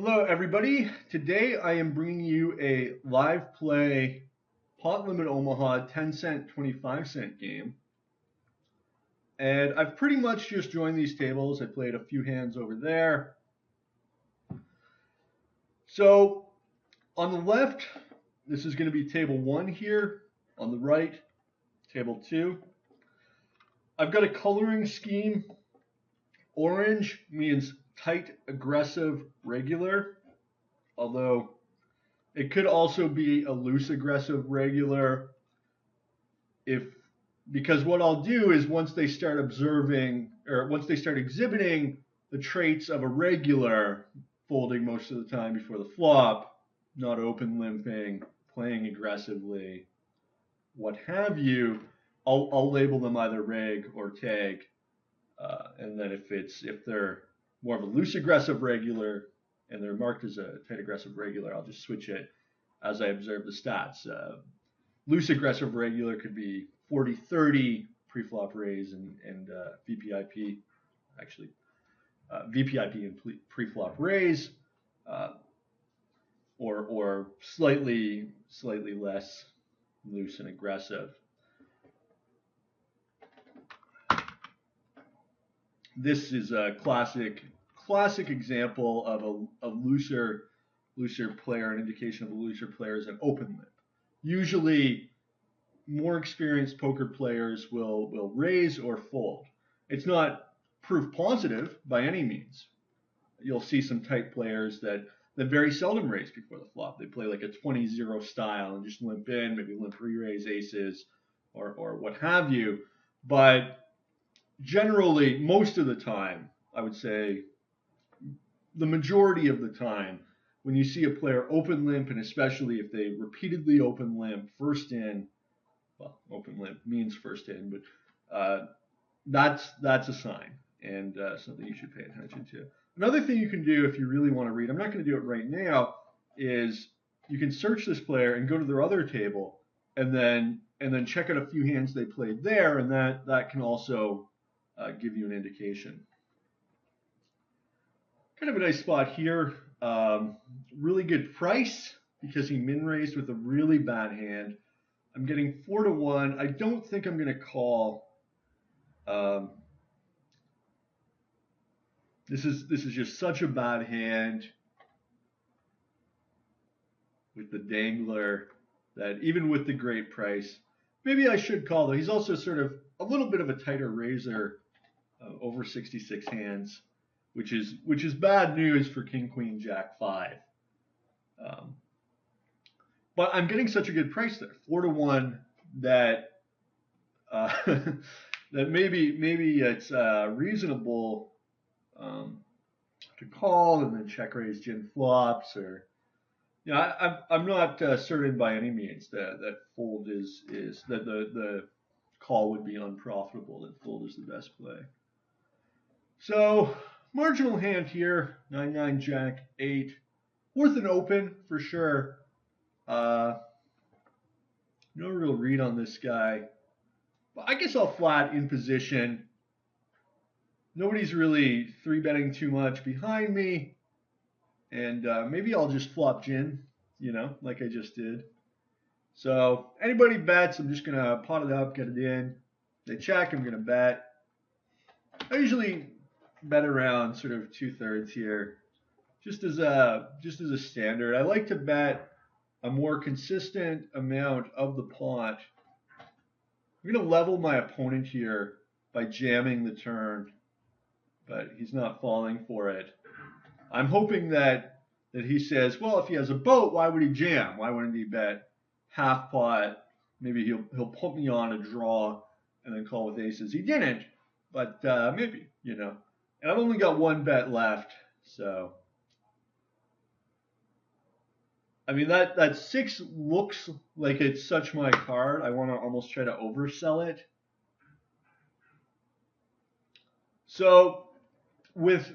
Hello, everybody. Today I am bringing you a live play pot limit Omaha 10-cent, 25-cent game. And I've pretty much just joined these tables. I played a few hands over there. So on the left, this is going to be table 1 here. On the right, table 2. I've got a coloring scheme. Orange means tight, aggressive, regular. Although it could also be a loose, aggressive, regular. Because what I'll do is once they start exhibiting the traits of a regular, folding most of the time before the flop, not open limping, playing aggressively, what have you, I'll label them either reg or tag. And then if they're more of a loose aggressive regular and they're marked as a tight aggressive regular, I'll just switch it as I observe the stats. Loose aggressive regular could be 40-30 pre-flop raise and VPIP, actually VPIP and pre-flop raise, or slightly less loose and aggressive. This is a classic example of a looser player. An indication of a looser player is an open limp. Usually, more experienced poker players will raise or fold. It's not proof positive by any means. You'll see some tight players that very seldom raise before the flop. They play like a 20-0 style and just limp in, maybe limp re-raise aces or what have you. But generally, most of the time, I would say the majority of the time, when you see a player open limp, and especially if they repeatedly open limp first in, well, open limp means first in, but that's a sign and something you should pay attention to. Another thing you can do if you really want to read, I'm not going to do it right now, is you can search this player and go to their other table and then check out a few hands they played there, and that can also give you an indication. Kind of a nice spot here. Really good price because he min raised with a really bad hand. I'm getting 4-1. I don't think I'm going to call. This is just such a bad hand with the dangler that even with the great price, maybe I should call though. He's also sort of a little bit of a tighter raiser, over 66 hands, which is bad news for King, Queen, Jack 5. But I'm getting such a good price there, 4-1, that that maybe it's reasonable to call and then check raise gin flops, or I'm not certain by any means that fold is that the call would be unprofitable, that fold is the best play. So marginal hand here, 9-9 Jack 8, worth an open for sure. No real read on this guy. But I guess I'll flat in position. Nobody's really 3-betting too much behind me. And maybe I'll just flop gin, like I just did. So anybody bets, I'm just going to pot it up, get it in. They check, I'm going to bet. I usually bet around sort of 2/3 here, just as a standard. I like to bet a more consistent amount of the pot. I'm going to level my opponent here by jamming the turn, but he's not falling for it. I'm hoping that he says, well, if he has a boat, why would he jam? Why wouldn't he bet half pot? Maybe he'll put me on a draw and then call with aces. He didn't, but maybe, And I've only got one bet left, so. I mean, that 6 looks like it's such my card. I want to almost try to oversell it. So with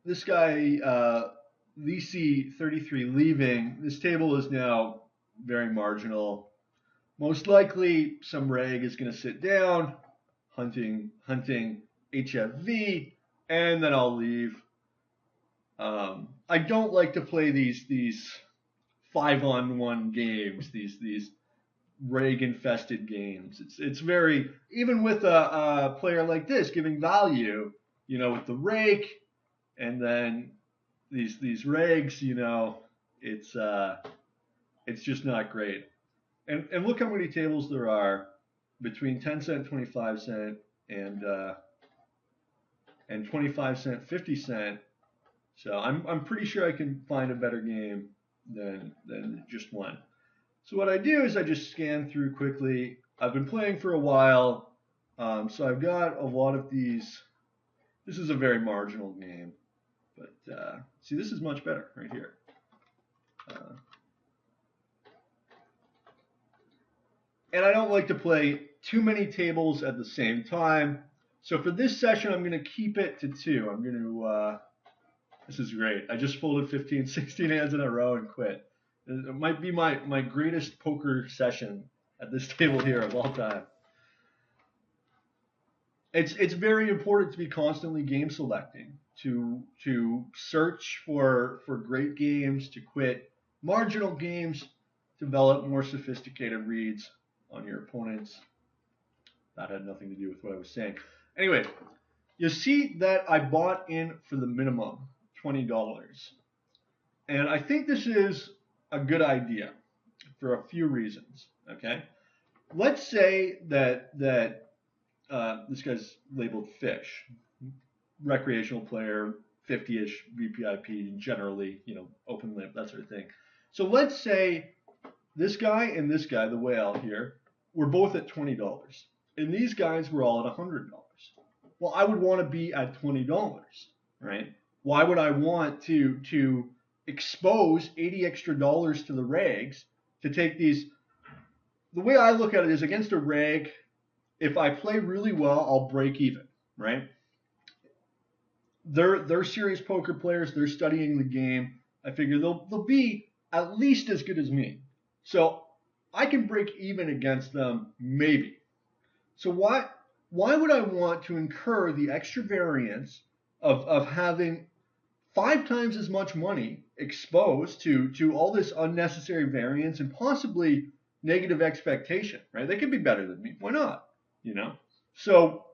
this guy, VC33 leaving, this table is now very marginal. Most likely some reg is going to sit down, hunting HFV, and then I'll leave. I don't like to play these 5-on-1 games, these reg infested games. It's very, even with a player like this giving value, with the rake and then these regs, it's just not great. And look how many tables there are between 10 cent, 25 cent, and 25 cent, 50 cent. So I'm pretty sure I can find a better game than just one. So what I do is I just scan through quickly. I've been playing for a while, so I've got a lot of these. This is a very marginal game, but see, this is much better right here. And I don't like to play too many tables at the same time. So for this session, I'm going to keep it to 2. I'm going to, this is great. I just folded 15, 16 hands in a row and quit. It might be my greatest poker session at this table here of all time. It's very important to be constantly game selecting, to search for great games, to quit marginal games, develop more sophisticated reads on your opponents. That had nothing to do with what I was saying. Anyway, you see that I bought in for the minimum, $20. And I think this is a good idea for a few reasons, okay? Let's say that this guy's labeled fish, recreational player, 50-ish VPIP, generally, open limp, that sort of thing. So let's say this guy and this guy, the whale here, were both at $20, and these guys were all at $100. Well, I would want to be at $20, right? Why would I want to expose $80 extra to the regs to take these? The way I look at it is, against a reg, if I play really well, I'll break even, right? They're serious poker players. They're studying the game. I figure they'll be at least as good as me. So I can break even against them, maybe. So why would I want to incur the extra variance of having 5 times as much money exposed to all this unnecessary variance and possibly negative expectation, right? They could be better than me. Why not? So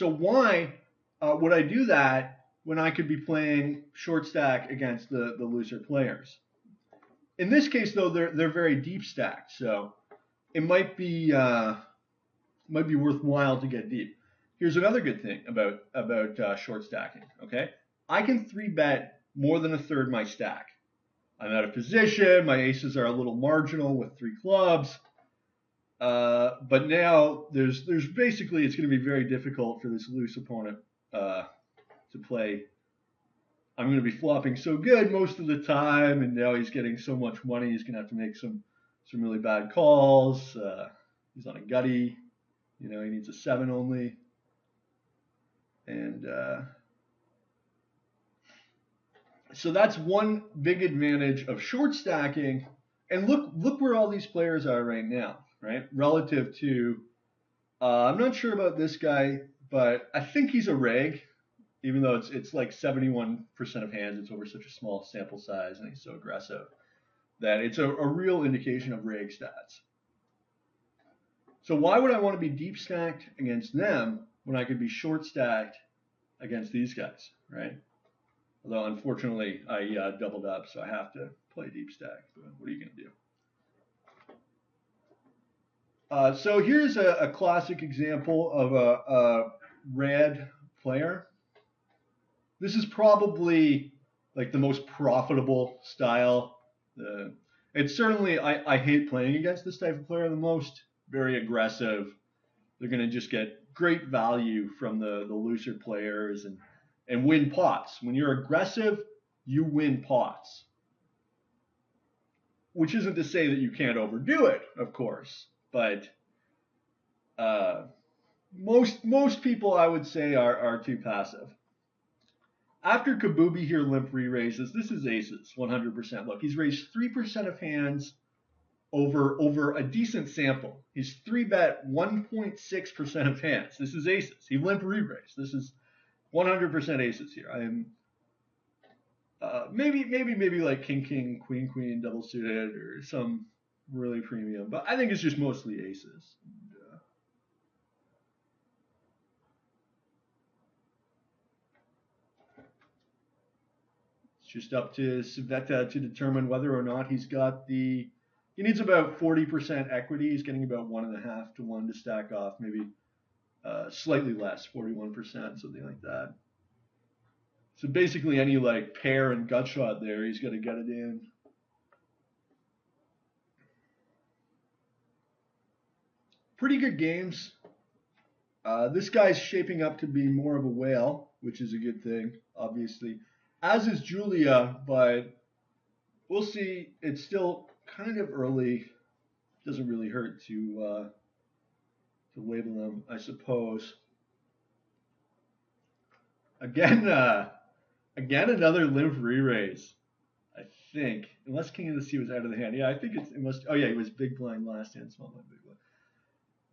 why would I do that when I could be playing short stack against the looser players? In this case, though, they're very deep stacked, so it might be worthwhile to get deep. Here's another good thing about short stacking. Okay, I can 3-bet more than a third my stack. I'm out of position. My aces are a little marginal with 3 clubs. But now there's basically, it's going to be very difficult for this loose opponent to play. I'm going to be flopping so good most of the time, and now he's getting so much money, he's going to have to make some really bad calls. He's on a gutty, he needs a 7 only, and so that's one big advantage of short stacking. And look where all these players are right now, right? Relative to, I'm not sure about this guy, but I think he's a reg, even though it's like 71% of hands. It's over such a small sample size, and he's so aggressive that it's a real indication of reg stats. So why would I want to be deep stacked against them when I could be short stacked against these guys, right? Although unfortunately I doubled up, so I have to play deep stack. But what are you going to do? So here's a classic example of a red player. This is probably like the most profitable style. It's certainly, I hate playing against this type of player the most. Very aggressive. They're going to just get great value from the looser players and win pots. When you're aggressive, you win pots. Which isn't to say that you can't overdo it, of course, but most people, I would say, are too passive. After Kabubi here limp re-raises, this is aces, 100%. Look, he's raised 3% of hands over a decent sample. He's 3-bet 1.6% of hands. This is aces. He limp re-raised. This is 100% aces here. Maybe like king king queen queen double suited or some really premium, but I think it's just mostly aces. It's just up to Civetta to determine whether or not he's got the. He needs about 40% equity. He's getting about 1.5 to 1 to stack off, maybe slightly less, 41%, something like that. So basically, any like pair and gut shot there, he's got to get it in. Pretty good games. This guy's shaping up to be more of a whale, which is a good thing, obviously. As is Julia, but we'll see. It's still kind of early. Doesn't really hurt to label them, I suppose. Again, again another limp re-raise. I think, unless King of the Sea was out of the hand. Yeah, I think it must. Oh yeah, he was big blind last hand, small blind, big blind.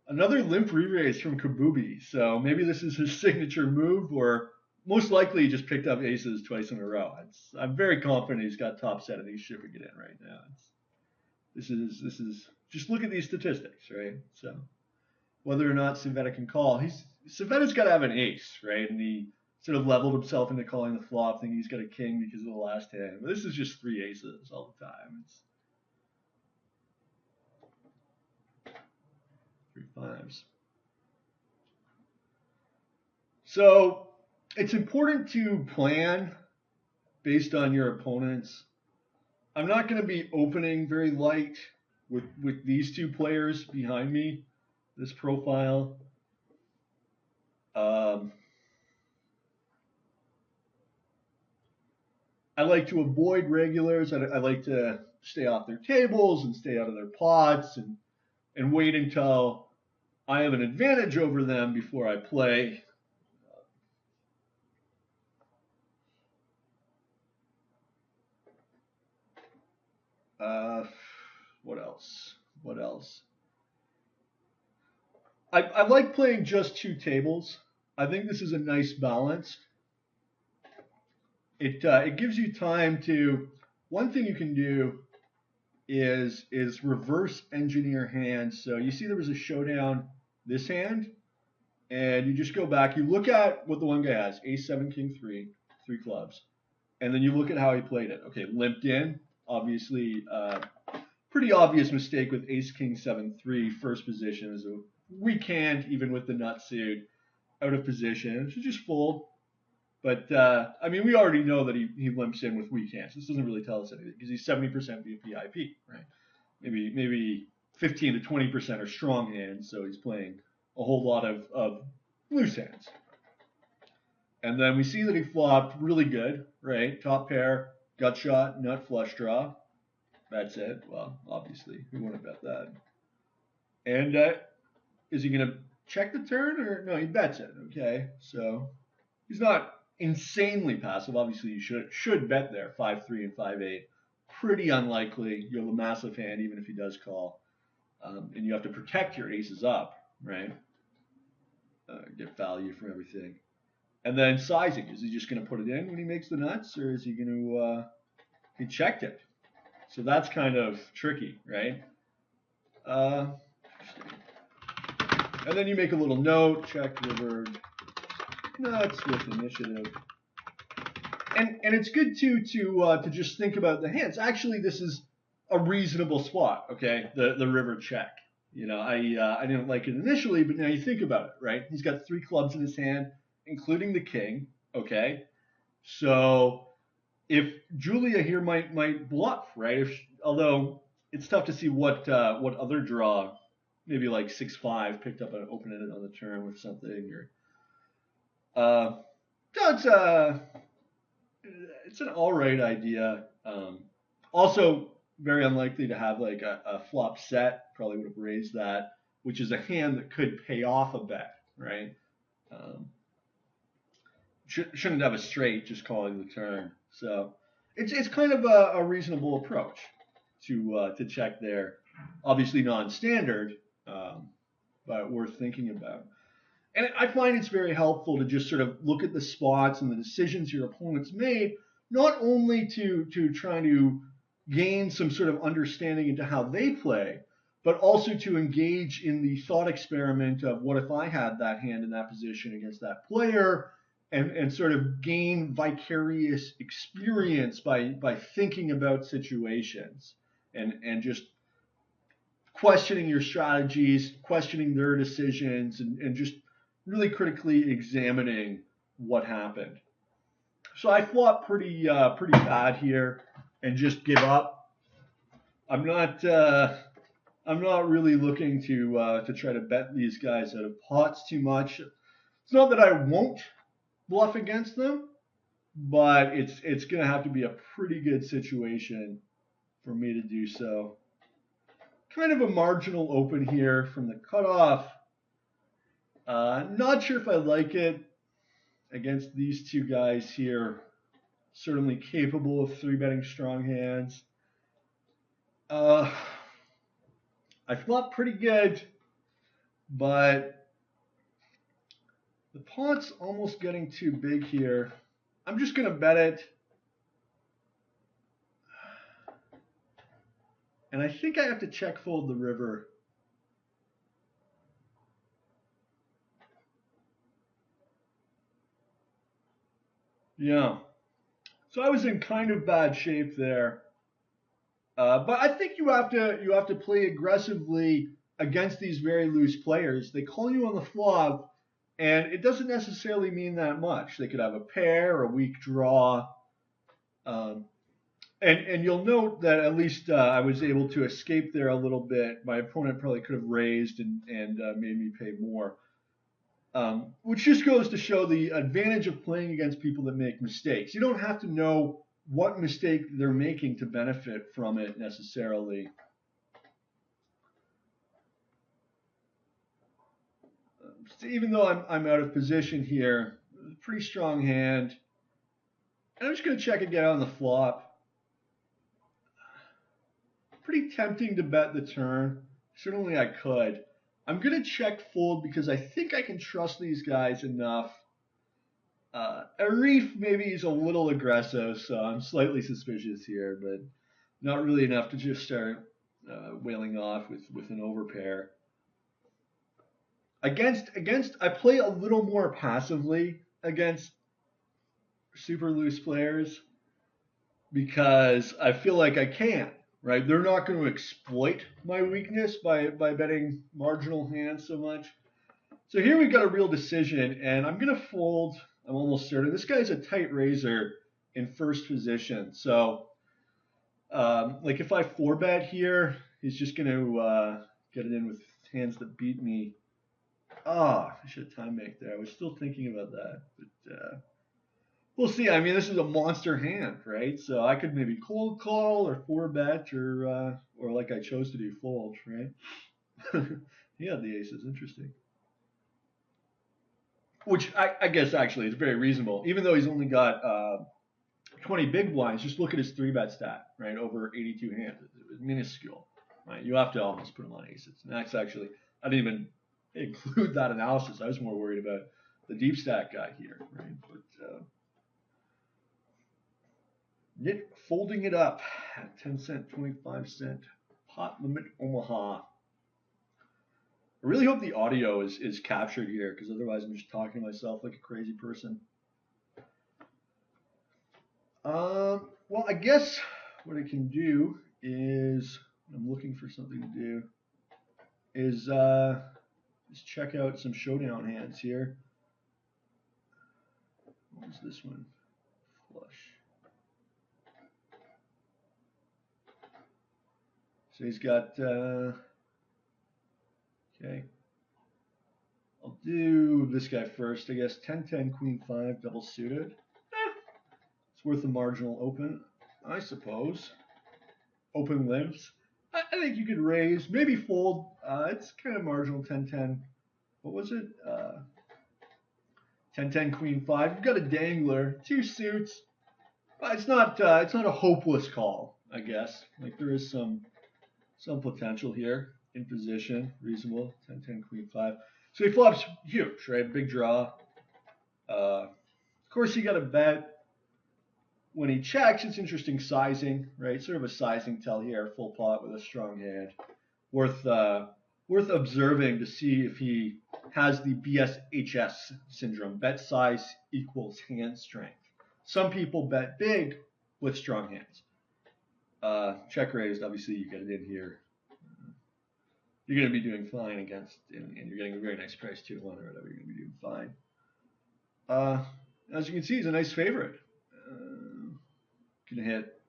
Another limp re-raise from Kabubi. So maybe this is his signature move, or most likely he just picked up aces twice in a row. I'm very confident he's got top set and he's shipping it in right now. This is just look at these statistics, right? So whether or not Civetta can call, Civetta's got to have an ace, right? And he sort of leveled himself into calling the flop, thinking he's got a king because of the last hand. But this is just three aces all the time. It's three fives. So it's important to plan based on your opponents. I'm not going to be opening very light with these two players behind me, this profile. I like to avoid regulars. I like to stay off their tables and stay out of their pots and wait until I have an advantage over them before I play. Uh, what else? What else? I like playing just two tables. I think this is a nice balance. It gives you time to. One thing you can do is reverse engineer hands. So you see there was a showdown this hand, and you just go back. You look at what the one guy has: Ace seven king three, three clubs, and then you look at how he played it. Okay, limped in, obviously. Pretty obvious mistake with Ace King 7-3 first position is a weak hand even with the nut suit out of position. Should just fold. But I mean, we already know that he limps in with weak hands. This doesn't really tell us anything because he's 70% VIP, right? Maybe 15 to 20% are strong hands, so he's playing a whole lot of loose hands. And then we see that he flopped really good, right? Top pair, gut shot, nut flush draw. That's it. Well, obviously, we want to bet that. And is he going to check the turn or no? He bets it. Okay, so he's not insanely passive. Obviously, you should bet there 5-3 and 5-8. Pretty unlikely. You have a massive hand, even if he does call, and you have to protect your aces up, right? Get value from everything. And then sizing. Is he just going to put it in when he makes the nuts, or is he going to? He checked it. So that's kind of tricky, right? And then you make a little note, check river nuts with initiative. And it's good to just think about the hands. Actually, this is a reasonable spot, okay? The river check. You know, I didn't like it initially, but now you think about it, right? He's got three clubs in his hand, including the king, okay? So if Julia here might bluff, right? Although it's tough to see what other draw, maybe like 6-5 picked up and opened it on the turn with something, or no, it's an all right idea. Also very unlikely to have like a flop set. Probably would have raised that, which is a hand that could pay off a bet, right? Um, shouldn't have a straight, just calling the turn. So it's kind of a reasonable approach to check there. Obviously non-standard, but worth thinking about. And I find it's very helpful to just sort of look at the spots and the decisions your opponents made not only to try to gain some sort of understanding into how they play, but also to engage in the thought experiment of what if I had that hand in that position against that player, and sort of gain vicarious experience by thinking about situations and just questioning your strategies, questioning their decisions, and just really critically examining what happened. So I flop pretty bad here and just give up. I'm not I'm not really looking to try to bet these guys out of pots too much. It's not that I won't bluff against them, but it's going to have to be a pretty good situation for me to do so. Kind of a marginal open here from the cutoff. Not sure if I like it against these two guys here. Certainly capable of 3-betting strong hands. I flop pretty good, but the pot's almost getting too big here. I'm just going to bet it. And I think I have to check fold the river. Yeah. So I was in kind of bad shape there. But I think you have to play aggressively against these very loose players. They call you on the flop, and it doesn't necessarily mean that much. They could have a pair or a weak draw. And you'll note that at least I was able to escape there a little bit. My opponent probably could have raised and made me pay more. Which just goes to show the advantage of playing against people that make mistakes. You don't have to know what mistake they're making to benefit from it necessarily. So even though I'm out of position here, pretty strong hand. And I'm just going to check again on the flop. Pretty tempting to bet the turn. Certainly I could. I'm going to check fold because I think I can trust these guys enough. Arif maybe is a little aggressive, so I'm slightly suspicious here, but not really enough to just start wailing off with an overpair. Against I play a little more passively against super loose players because I feel like I can, right? They're not going to exploit my weakness by betting marginal hands so much. So here we've got a real decision, and I'm going to fold. I'm almost certain. This guy's a tight raiser in first position. So, like if I 4-bet here, he's just going to get it in with hands that beat me. I should have time make there. I was still thinking about that, but we'll see. I mean, this is a monster hand, right? So I could maybe cold call or 4-bet or like I chose to do, fold, right? He had the aces. Interesting. Which I guess actually is very reasonable. Even though he's only got 20 big blinds, just look at his 3-bet stat, right? Over 82 hands. It was minuscule, right? You have to almost put him on aces. And that's actually, I didn't even include that analysis. I was more worried about the deep stack guy here, right? But Nick folding it up at 10 cent, 25 cent, pot limit Omaha. I really hope the audio is captured here because otherwise I'm just talking to myself like a crazy person. Well, I guess what I can do is, I'm looking for something to do, is just check out some showdown hands here. What was this one? Flush. So he's got, okay. I'll do this guy first, I guess. 10-10, Queen-5, double suited. It's worth a marginal open, I suppose. Open lives. I think you could raise, maybe fold. It's kind of marginal, 10-10. What was it? 10-10, Queen-5. You've got a dangler, 2 suits. But it's not a hopeless call, I guess. Like there is some potential here in position, reasonable. 10-10, Queen-5. So he flops huge, right? Big draw. Of course, you got to bet. when he checks, it's interesting sizing, right? Sort of a sizing tell here, full pot with a strong hand. Worth observing to see if he has the BSHS syndrome, bet size equals hand strength. Some people bet big with strong hands. Check raised, obviously you get it in here. You're going to be doing fine against, and you're getting a very nice price, 2-1 or whatever. You're going to be doing fine. As you can see, he's a nice favorite. Can hit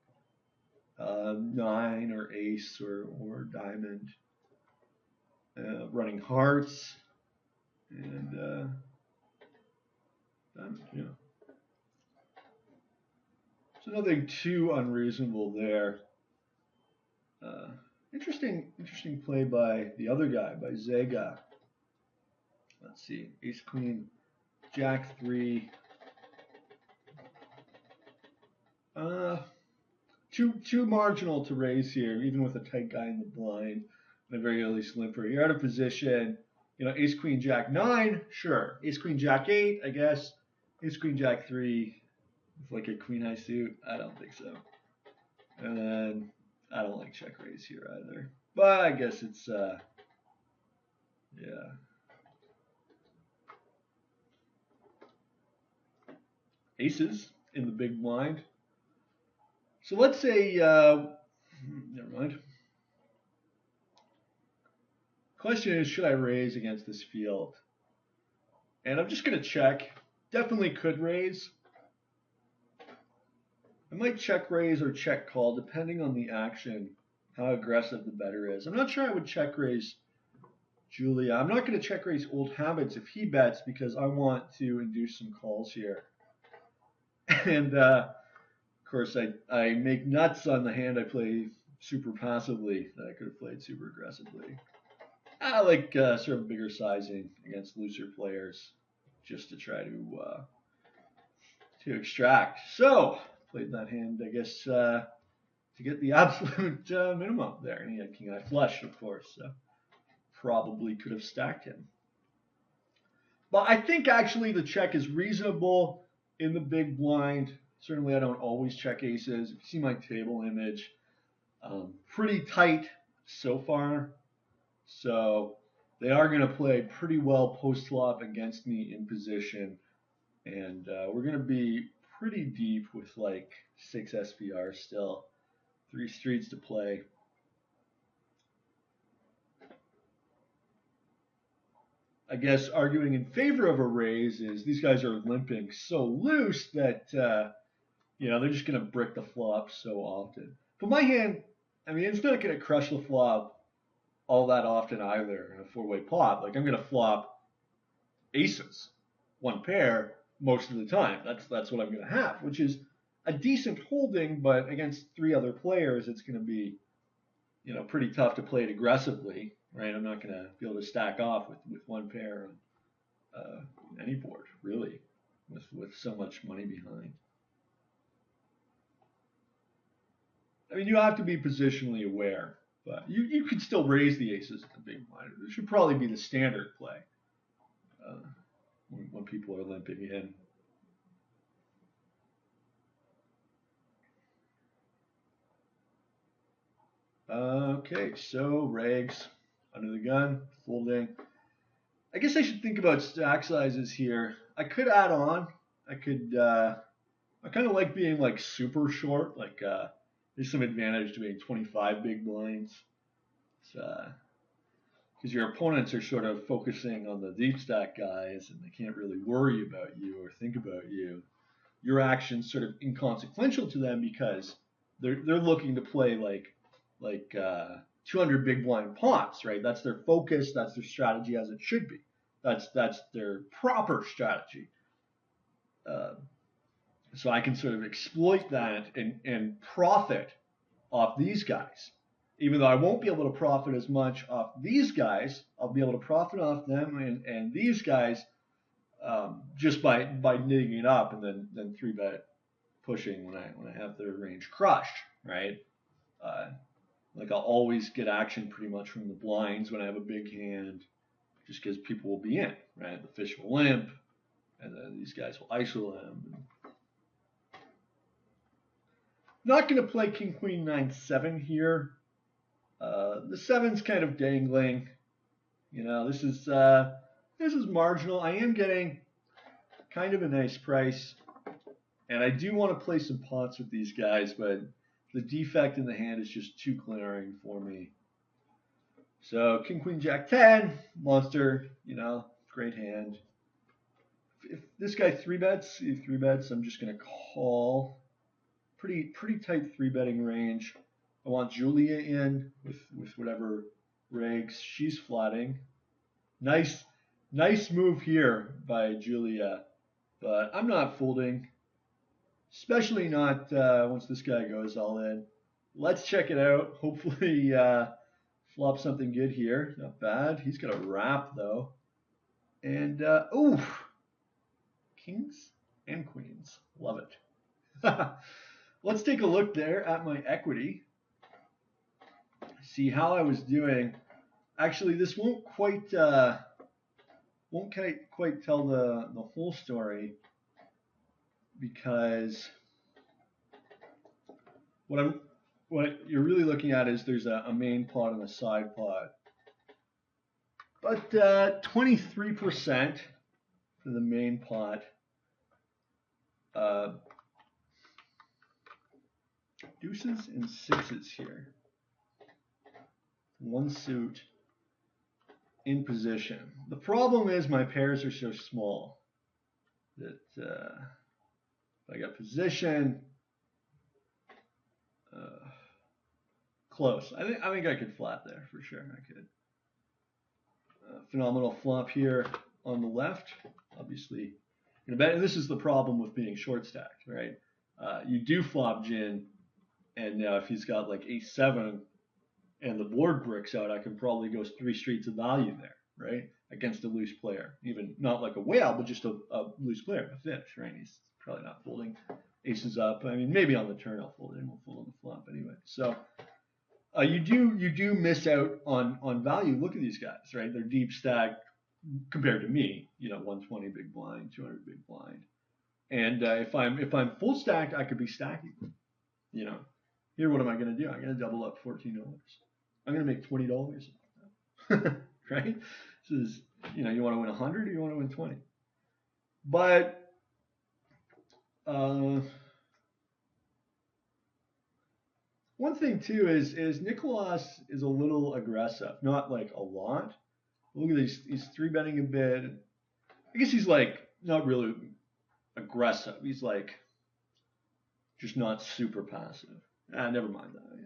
9 or ace or diamond. Running hearts and diamond, yeah. So nothing too unreasonable there. Interesting play by the other guy, by Zega. Let's see, ace queen, jack 3. Too marginal to raise here, even with a tight guy in the blind and a very early slimper. You're out of position. You know, ace queen jack 9, sure. Ace queen jack 8, I guess. Ace queen jack 3 with like a queen high suit. I don't think so. And then I don't like check raise here either. But I guess it's yeah. Aces in the big blind. So let's say never mind. Question is, should I raise against this field? And I'm just going to check. Definitely could raise. I might check raise or check call, depending on the action, how aggressive the better is. I'm not sure I would check raise Julia. I'm not going to check raise Old Habits if he bets, because I want to induce some calls here. And of course, I make nuts on the hand I play super passively that I could have played super aggressively. I like sort of bigger sizing against looser players, just to try to extract. So played that hand, I guess, to get the absolute minimum there. And he had king eye flush, of course, so probably could have stacked him. But I think actually the check is reasonable in the big blind. Certainly I don't always check aces. If you see my table image, pretty tight so far. So they are going to play pretty well post-flop against me in position. And we're going to be pretty deep with like 6 SPR still. 3 streets to play. I guess arguing in favor of a raise is these guys are limping so loose that, you know, they're just going to brick the flop so often. But my hand, I mean, it's not going to crush the flop all that often either in a 4-way pot. Like, I'm going to flop aces, 1 pair, most of the time. That's what I'm going to have, which is a decent holding, but against 3 other players, it's going to be, you know, pretty tough to play it aggressively, right? I'm not going to be able to stack off with 1 pair on any board, really, with so much money behind. I mean, you have to be positionally aware, but you could still raise the aces at the big blind. It should probably be the standard play when people are limping in. Okay, so regs under the gun, folding. I guess I should think about stack sizes here. I could add on. I could. I kind of like being like super short. Like there's some advantage to being 25 big blinds. Because your opponents are sort of focusing on the deep stack guys, and they can't really worry about you or think about you. Your action's sort of inconsequential to them because they're looking to play like 200 big blind pots, right? That's their focus. That's their strategy as it should be. That's their proper strategy. So I can sort of exploit that and profit off these guys. Even though I won't be able to profit as much off these guys, I'll be able to profit off them and these guys just by knitting it up and then 3-bet pushing when I have their range crushed, right? Like I'll always get action pretty much from the blinds when I have a big hand, just because people will be in, right? The fish will limp, and then these guys will ISO them. Not going to play King Queen 9-7 here. The 7's kind of dangling. You know, this is marginal. I am getting kind of a nice price, and I do want to play some pots with these guys, but the defect in the hand is just too glaring for me. So King Queen Jack 10, monster. You know, great hand. If this guy three bets, I'm just gonna call. Pretty tight three betting range. I want Julia in with whatever regs she's flatting. Nice move here by Julia, but I'm not folding, especially not once this guy goes all in. Let's check it out. Hopefully flop something good here. Not bad. He's got a wrap though, and kings and queens. Love it. Let's take a look there at my equity. See how I was doing. Actually, this won't quite tell the whole story, because what you're really looking at is there's a main pot and a side pot. But 23% for the main pot. Deuces and sixes here. One suit in position. The problem is my pairs are so small that I got position close. I think I could flat there for sure. I could. Phenomenal flop here on the left. Obviously, and this is the problem with being short stacked, right? You do flop gin, and now if he's got like ace-7 and the board bricks out, I can probably go 3 streets of value there, right? Against a loose player, even not like a whale, but just a loose player, a fish, right? He's probably not folding aces up. I mean, maybe on the turn I'll fold it. We'll fold on the flop anyway. So you do miss out on value. Look at these guys, right? They're deep stacked compared to me. You know, 120 big blind, 200 big blind. And if I'm full stacked, I could be stacking. You know, here what am I going to do? I'm going to double up $14. I'm going to make $20. Right? This is, you know, you want to win 100 or you want to win 20. But one thing too is Nicholas is a little aggressive, not like a lot. Look at this, he's three betting a bit. I guess he's like not really aggressive. He's like just not super passive. Never mind that. Yeah.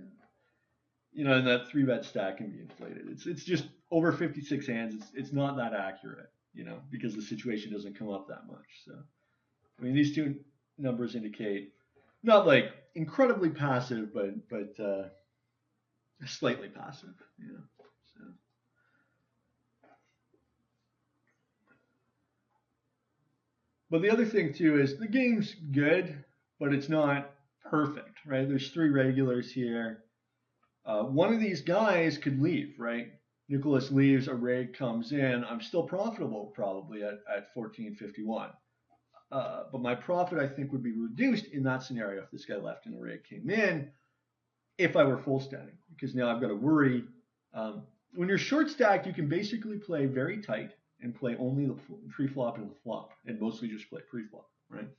You know, and that three bet stack can be inflated. It's just over 56 hands. It's not that accurate, you know, because the situation doesn't come up that much. So, I mean, these two numbers indicate not like incredibly passive, but slightly passive, you know. So. But the other thing too is the game's good, but it's not perfect, right? There's 3 regulars here. One of these guys could leave, right? Nicholas leaves, a reg comes in. I'm still profitable probably at 14.51. But my profit, I think, would be reduced in that scenario if this guy left and a reg came in, if I were full stacking, because now I've got to worry. When you're short stacked, you can basically play very tight and play only the pre-flop and the flop, and mostly just play pre-flop, right?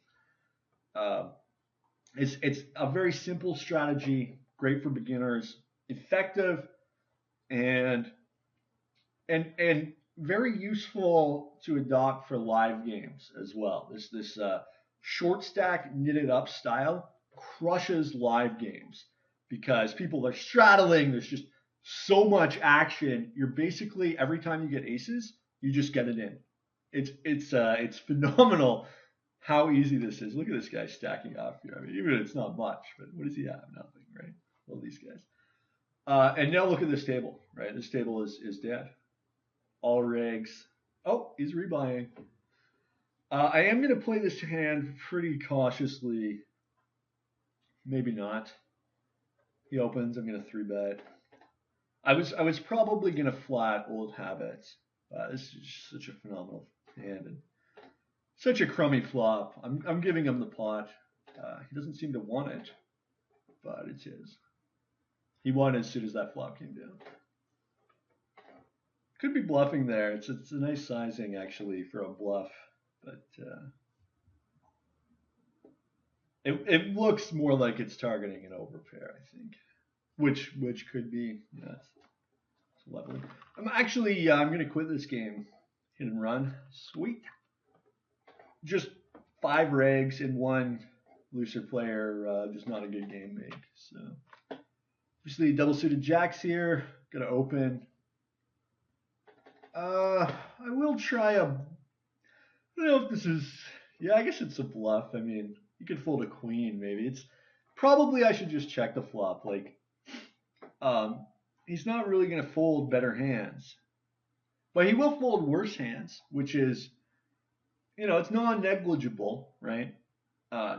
It's a very simple strategy, great for beginners, effective, and very useful to adopt for live games as well. This short stack knitted up style crushes live games because people are straddling. There's just so much action. You're basically, every time you get aces, you just get it in. It's phenomenal how easy this is. Look at this guy stacking up here. I mean, even if it's not much, but what does he have? Nothing, right? All these guys. And now look at this table, right? This table is dead. All regs. Oh, he's rebuying. I am going to play this hand pretty cautiously. Maybe not. He opens. I'm going to 3-bet. I was probably going to flat old habits. This is just such a phenomenal hand and such a crummy flop. I'm giving him the pot. He doesn't seem to want it. but it's his. He won as soon as that flop came down. Could be bluffing there. It's a nice sizing actually for a bluff, but it looks more like it's targeting an overpair, I think, which could be. Yeah, it's lovely. I'm gonna quit this game. Hit and run. Sweet. Just 5 regs in one looser player. Just not a good game make. So obviously double suited jacks here. Gonna open. I will try a. I don't know if this is. Yeah, I guess it's a bluff. I mean, you could fold a queen maybe. It's probably I should just check the flop. Like, he's not really gonna fold better hands, but he will fold worse hands, which is, it's non-negligible, right?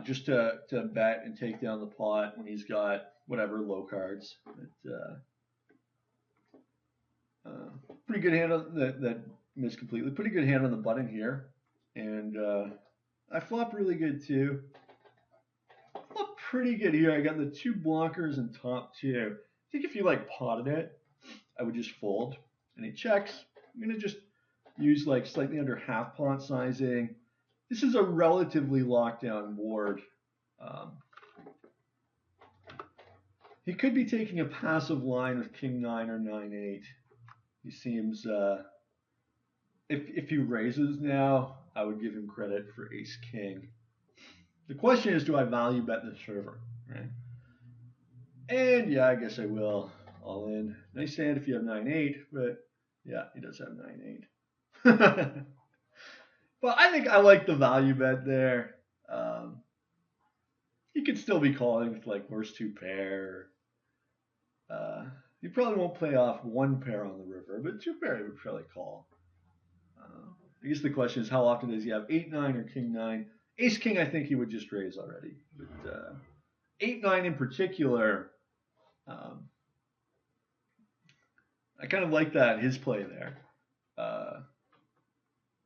Just to bet and take down the pot when he's got whatever low cards. Pretty good hand on that missed completely. Pretty good hand on the button here, and I flop really good too. Flop pretty good here. I got the 2 blockers and top 2. I think if you potted it, I would just fold. And he checks. I'm gonna just use slightly under half pot sizing. This is a relatively locked down board. He could be taking a passive line with king 9 or 9-8. He seems, if he raises now, I would give him credit for ace king. The question is, do I value bet this river, right? And yeah, I guess I will. All in. Nice hand if you have 9-8, but yeah, he does have 9-8. But I think I like the value bet there. He could still be calling with worst 2 pair. He probably won't play off 1 pair on the river, but 2 pair he would probably call. I guess the question is, how often does he have 8-9 or king 9? Ace king, I think he would just raise already. But 8-9 in particular, I kind of like that, his play there.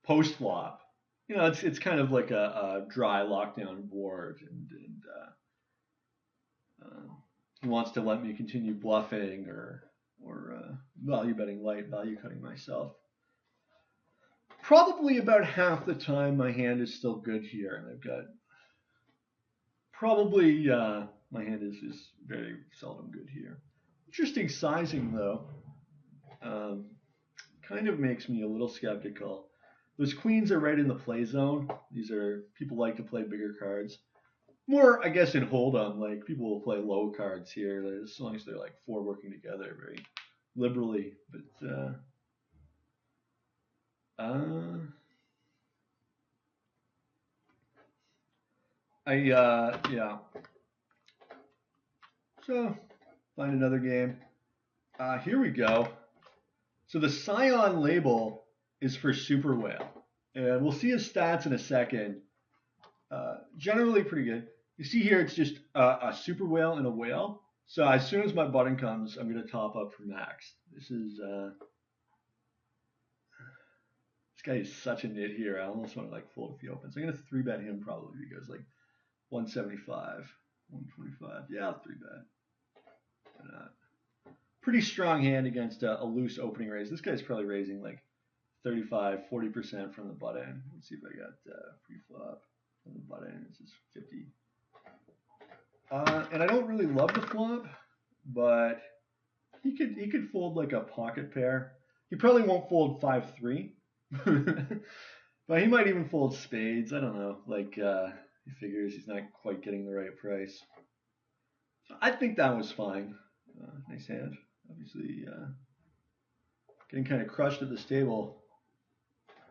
Post flop, it's kind of like a dry lockdown board, and he wants to let me continue bluffing or value betting light, value cutting myself. Probably about half the time my hand is still good here, and I've got probably my hand is very seldom good here. Interesting sizing though. Kind of makes me a little skeptical. Those queens are right in the play zone. These are, people like to play bigger cards. More, I guess, in Hold'em, people will play low cards here, as long as they're 4 working together very liberally. But yeah. So find another game. Here we go. So the Scion label is for Super Whale, and we'll see his stats in a second. Generally pretty good. You see here, it's just a Super Whale and a whale. So as soon as my button comes, I'm going to top up for max. This guy is such a nit here. I almost want to fold if he opens. I'm going to 3-bet him probably because 175, 125. Yeah, I'll 3-bet. Why not? Pretty strong hand against a loose opening raise. This guy's probably raising 35, 40% from the button. Let's see if I got pre-flop from the button. This is 50. And I don't really love the flop, but he could fold a pocket pair. He probably won't fold 5-3, but he might even fold spades. I don't know. He figures he's not quite getting the right price. So I think that was fine. Nice hand. Obviously, getting kind of crushed at this table.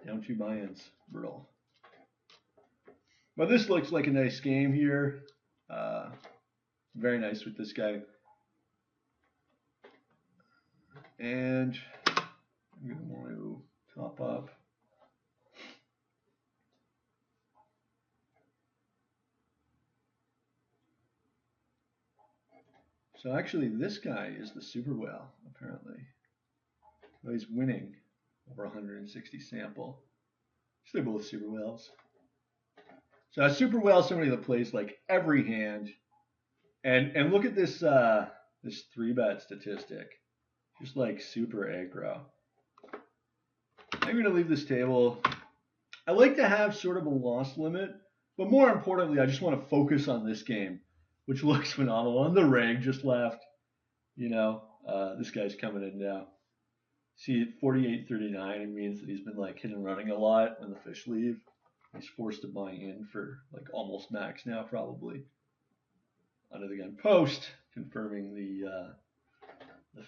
Down 2 buy-ins. Brutal. But this looks like a nice game here. Very nice with this guy. And I'm going to want to top up. So actually, this guy is the Super Whale, apparently. Well, he's winning over 160 sample. So they're both Super Whales. So a Super Whale is somebody that plays every hand And look at this this 3-bet statistic. Just like super aggro. I'm gonna leave this table. I like to have sort of a loss limit, but more importantly, I just want to focus on this game, which looks phenomenal. And the ring just left. You know, this guy's coming in now. See, at 48.39, it means that he's been like hit and running a lot when the fish leave. He's forced to buy in for like almost max now, probably. Under the gun post, confirming the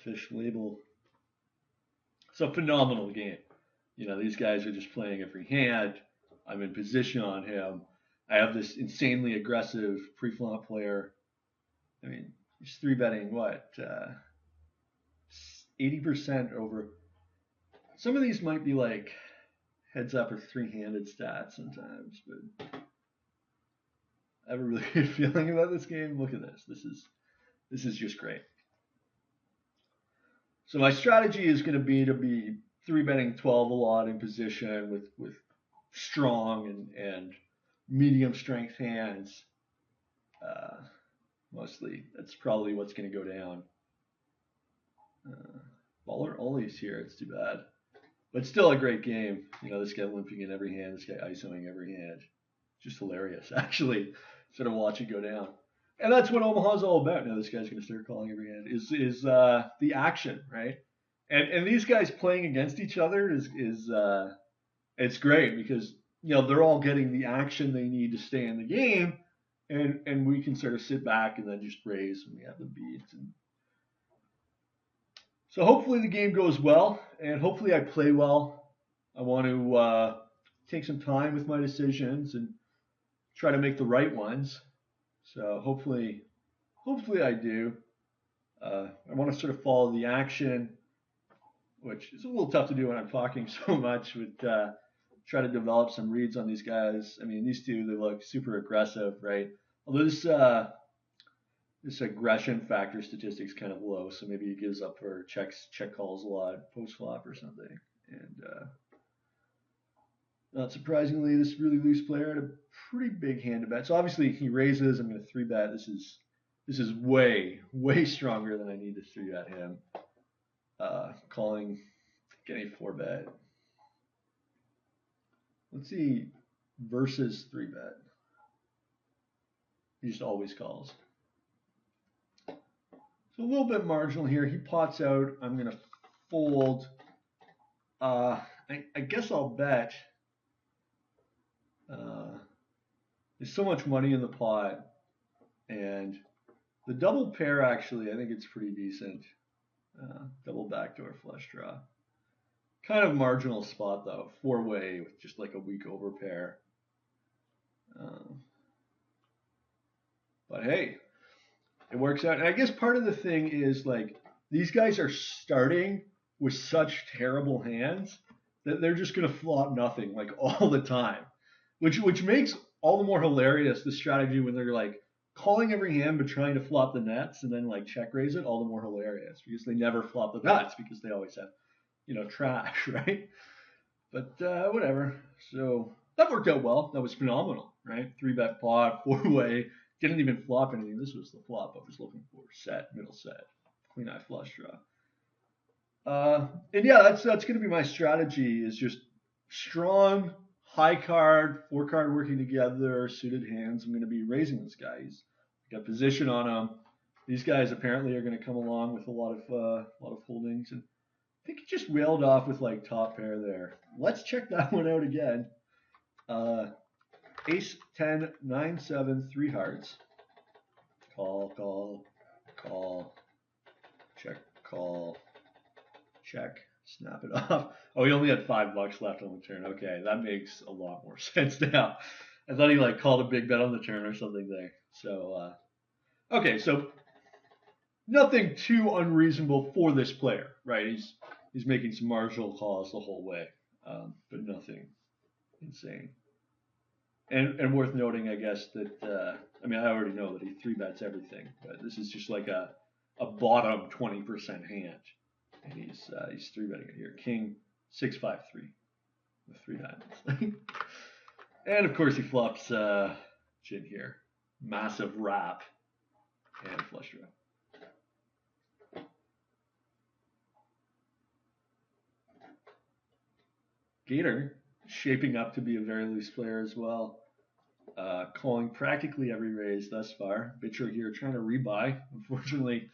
fish label. It's a phenomenal game. You know, these guys are just playing every hand. I'm in position on him. I have this insanely aggressive pre-flop player. I mean, he's 3-betting what? 80% over. Some of these might be like heads up or 3-handed stats sometimes, but I have a really good feeling about this game. Look at this. This is just great. So my strategy is going to be 3-betting 12 a lot in position with strong and medium strength hands. Mostly, that's probably what's going to go down. Baller Ollie's here. It's too bad, but still a great game. You know, this guy limping in every hand, this guy ISOing every hand. Just hilarious, actually. Sort of watch it go down. And that's what Omaha's all about. Now this guy's going to start calling every hand. Is the action, right? And these guys playing against each other is it's great because you know they're all getting the action they need to stay in the game, and we can sort of sit back and then just raise when we have the beats. And so hopefully the game goes well, and hopefully I play well. I want to take some time with my decisions and try to make the right ones. So hopefully I do. I want to sort of follow the action, which is a little tough to do when I'm talking so much. But try to develop some reads on these guys. I mean, these two, they look super aggressive, right? Although this aggression factor statistic's kind of low, so maybe he gives up for check calls a lot, post flop or something. And not surprisingly, this really loose player had a pretty big hand to bet. So obviously he raises. I'm going to 3-bet. This is way stronger than I need to 3-bet him. Calling, getting 4-bet. Let's see, versus 3-bet. He just always calls. So a little bit marginal here. He pots out. I'm going to fold. I guess I'll bet. There's so much money in the pot, and the double pair actually, I think it's pretty decent. Double backdoor flush draw. Kind of marginal spot though, 4-way with just like a weak overpair. But hey, it works out. And I guess part of the thing is like these guys are starting with such terrible hands that they're just gonna flop nothing like all the time, which makes all the more hilarious the strategy when they're like calling every hand but trying to flop the nuts and then like check raise it, all the more hilarious because they never flop the nuts because they always have, you know, trash, right? But whatever. So that worked out well. That was phenomenal, right? 3-bet pot, 4-way. Didn't even flop anything. This was the flop I was looking for. Set, middle set, queen eye flush draw. And yeah, that's going to be my strategy. Is just strong, high card, 4-card working together, suited hands. I'm going to be raising this guy. He's got position on him. These guys apparently are going to come along with a lot of holdings, and I think he just wailed off with like top pair there. Let's check that one out again. Ace 10 9 7 3 hearts. Call, check, snap it off. Oh, he only had $5 left on the turn. Okay, that makes a lot more sense now. I thought he like called a big bet on the turn or something there. So okay, so nothing too unreasonable for this player, right? He's making some marginal calls the whole way, but nothing insane. And worth noting, I guess, that I mean, I already know that he 3-bets everything, but this is just like a bottom 20% hand, and he's 3-betting it here. King 6-5-3 with 3 diamonds, and of course he flops gin here, massive wrap, extra. Gator shaping up to be a very loose player as well. Calling practically every raise thus far. Bitcher here trying to rebuy. Unfortunately,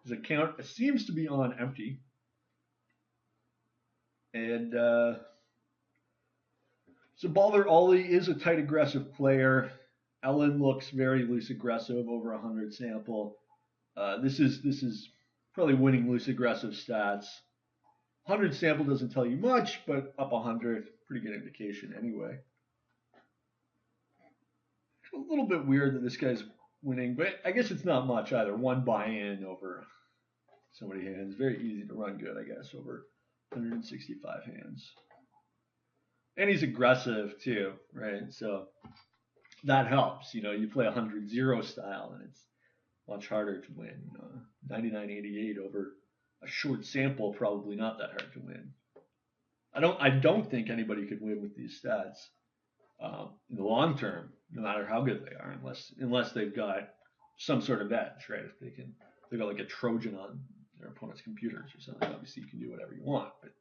his account seems to be on empty. And so Balder Ollie is a tight aggressive player. Ellen looks very loose aggressive, over 100 sample. This is probably winning loose aggressive stats. 100 sample doesn't tell you much, but up 100, pretty good indication anyway. A little bit weird that this guy's winning, but I guess it's not much either. One buy-in over so many hands. Very easy to run good, I guess, over 165 hands. And he's aggressive too, right? So that helps. You know, you play 100-0 style, and it's much harder to win. 99-88 over a short sample, probably not that hard to win. I don't think anybody could win with these stats in the long term, no matter how good they are, unless they've got some sort of edge, right? If they've got like a Trojan on their opponent's computers or something. Obviously, you can do whatever you want, but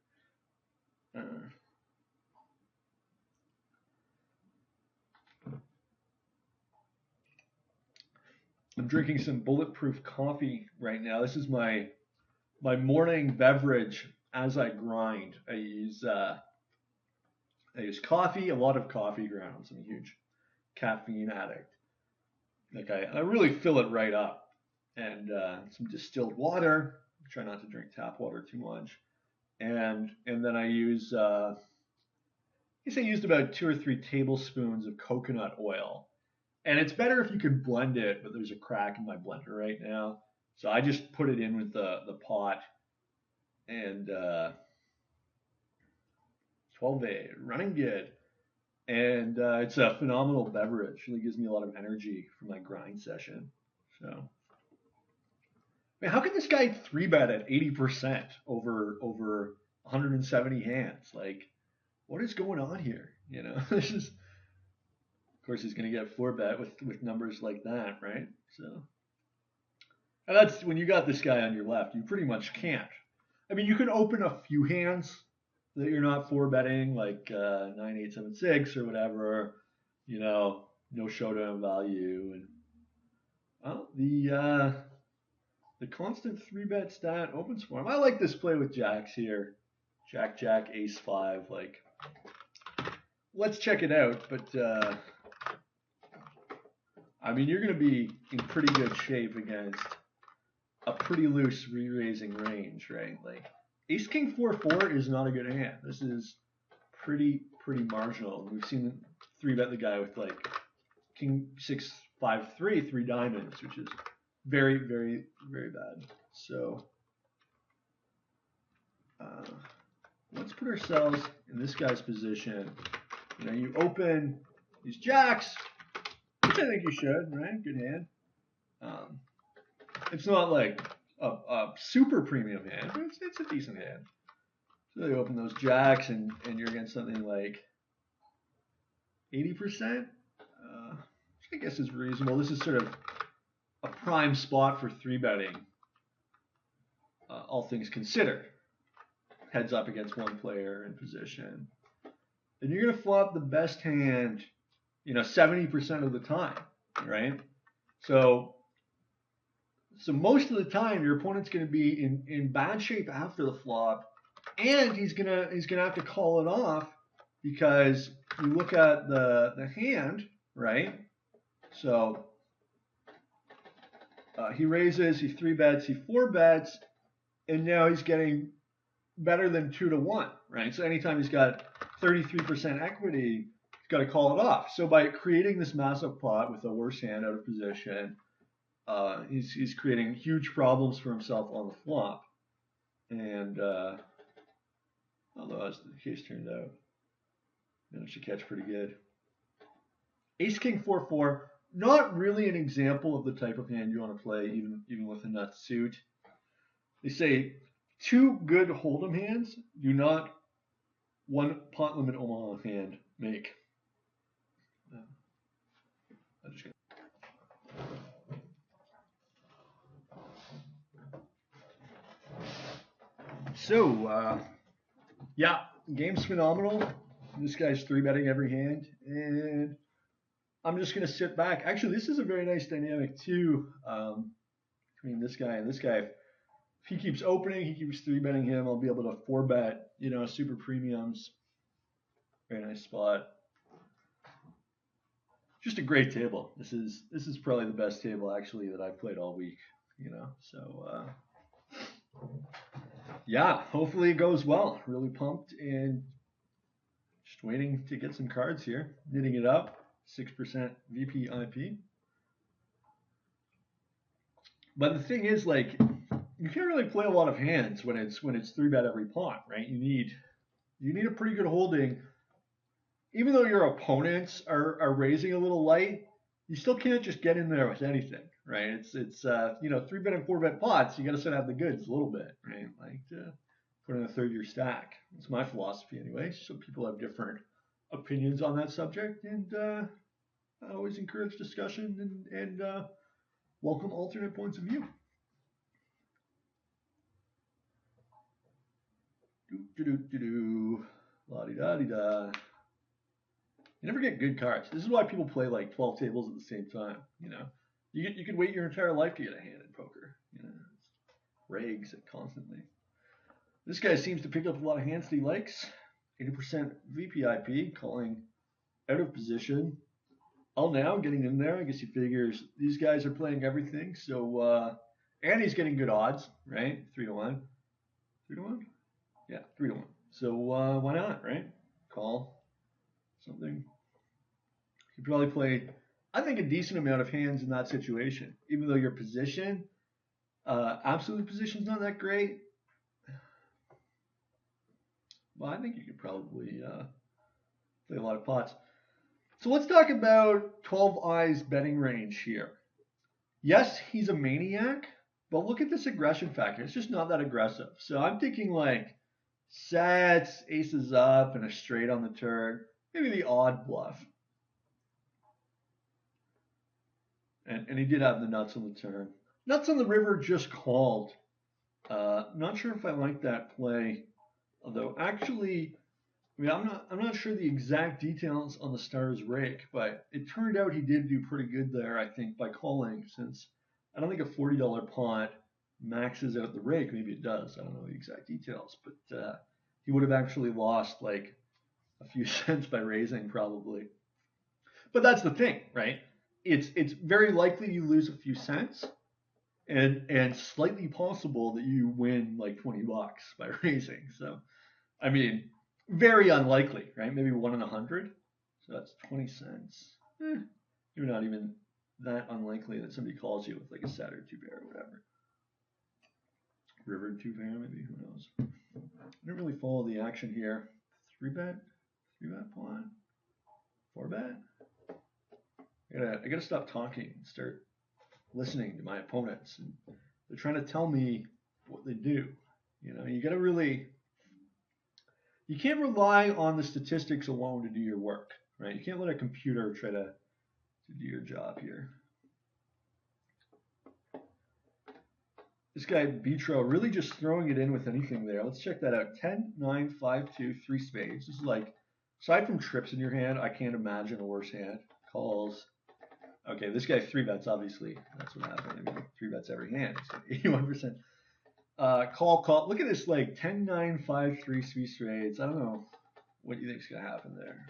I'm drinking some bulletproof coffee right now. This is my morning beverage as I grind. I use coffee, a lot of coffee grounds. I'm a huge caffeine addict. Like I really fill it right up, and some distilled water. Try not to drink tap water too much, and then I use I guess I used about 2 or 3 tablespoons of coconut oil. And it's better if you can blend it, but there's a crack in my blender right now. So I just put it in with the pot, and 12A, running good. And it's a phenomenal beverage. Really gives me a lot of energy for my grind session. So, man, how can this guy 3-bet at 80% over 170 hands? Like, what is going on here? You know, this is. Of course, he's going to get 4-bet with numbers like that, right? So, and that's when you got this guy on your left, you pretty much can't. I mean, you can open a few hands that you're not 4-betting, like 9-8-7-6 or whatever, you know, no showdown value, and well, the constant 3-bet stat opens for him. I like this play with jacks here, Jack, Ace 5. Like, let's check it out, but. I mean, you're going to be in pretty good shape against a pretty loose re-raising range, right? Like, Ace King 4-4 is not a good hand. This is pretty marginal. We've seen 3-bet the guy with like King 6-5-3, 3 diamonds, which is very, very, very bad. So let's put ourselves in this guy's position. You know, you open these jacks. Which I think you should, right? Good hand. It's not like a super premium hand, but it's a decent hand. So you open those jacks, and you're against something like 80%, which I guess is reasonable. This is sort of a prime spot for 3-betting, all things considered. Heads up against one player in position. And you're going to flop the best hand, you know, 70% of the time, right? So most of the time, your opponent's going to be in bad shape after the flop, and he's gonna have to call it off because you look at the hand, right? So he raises, he 3-bets, he 4-bets, and now he's getting better than 2-1, right? So anytime he's got 33% equity, got to call it off. So by creating this massive pot with a worse hand out of position, he's creating huge problems for himself on the flop. And although as the case turned out, managed to catch pretty good. Ace King 4-4, not really an example of the type of hand you want to play, even with a nut suit. They say 2 good hold'em hands do not 1 pot limit Omaha hand make. I'm just gonna... Yeah, game's phenomenal. This guy's three betting every hand, and I'm just gonna sit back. Actually, this is a very nice dynamic too, between this guy and this guy. If he keeps opening, he keeps three betting him. I'll be able to four bet, super premiums. Very nice spot. Just a great table. This is probably the best table actually that I've played all week. Yeah, hopefully it goes well. Really pumped and just waiting to get some cards here. Knitting it up. 6% VPIP. But the thing is, like, you can't really play a lot of hands when it's three bet every pot, right? You need a pretty good holding. Even though your opponents are raising a little light, you still can't just get in there with anything, right? It's three bet and four bet pots. You got to set out the goods a little bit, right? Like put in a third year stack. It's my philosophy anyway. So people have different opinions on that subject, and I always encourage discussion and welcome alternate points of view. La-di-da-di-da. You never get good cards. This is why people play like 12 tables at the same time. You could wait your entire life to get a hand in poker. Rags it constantly. This guy seems to pick up a lot of hands that he likes. 80% VPIP, calling out of position. All now getting in there. I guess he figures these guys are playing everything. So and he's getting good odds, right? 3-1. 3-1? Yeah, 3-1. So why not, right? Call something. You probably play, I think, a decent amount of hands in that situation, even though your position, absolute position's not that great. Well, I think you could probably play a lot of pots. So let's talk about 12 eyes betting range here. Yes, he's a maniac, but look at this aggression factor. It's just not that aggressive. So I'm thinking like sets, aces up, and a straight on the turn. Maybe the odd bluff. And he did have the nuts on the turn. Nuts on the river just called. Not sure if I like that play. Although actually, I'm not sure the exact details on the Stars rake, but it turned out he did do pretty good there, I think, by calling, since I don't think a $40 pot maxes out the rake. Maybe it does. I don't know the exact details, but he would have actually lost like a few cents by raising probably. But that's the thing, right? It's very likely you lose a few cents, and slightly possible that you win like $20 by raising. So, I mean, very unlikely, right? Maybe 1 in 100. So that's 20 cents. You're not even that unlikely that somebody calls you with like a set or two pair or whatever. River two pair, maybe, who knows? I don't really follow the action here. 3-bet pot, 4-bet. I gotta stop talking and start listening to my opponents. And they're trying to tell me what they do. You gotta really, you can't rely on the statistics alone to do your work, right? You can't let a computer try to do your job here. This guy Vitro really just throwing it in with anything there. Let's check that out. 10, 9, 5, 2, 3 spades. This is like, aside from trips in your hand, I can't imagine a worse hand. Calls. Okay, this guy 3-bets, obviously. That's what happened. I mean, 3-bets every hand. So 81%. Call. Look at this, like 10, 9, 5, 3 spades. I don't know what you think is going to happen there.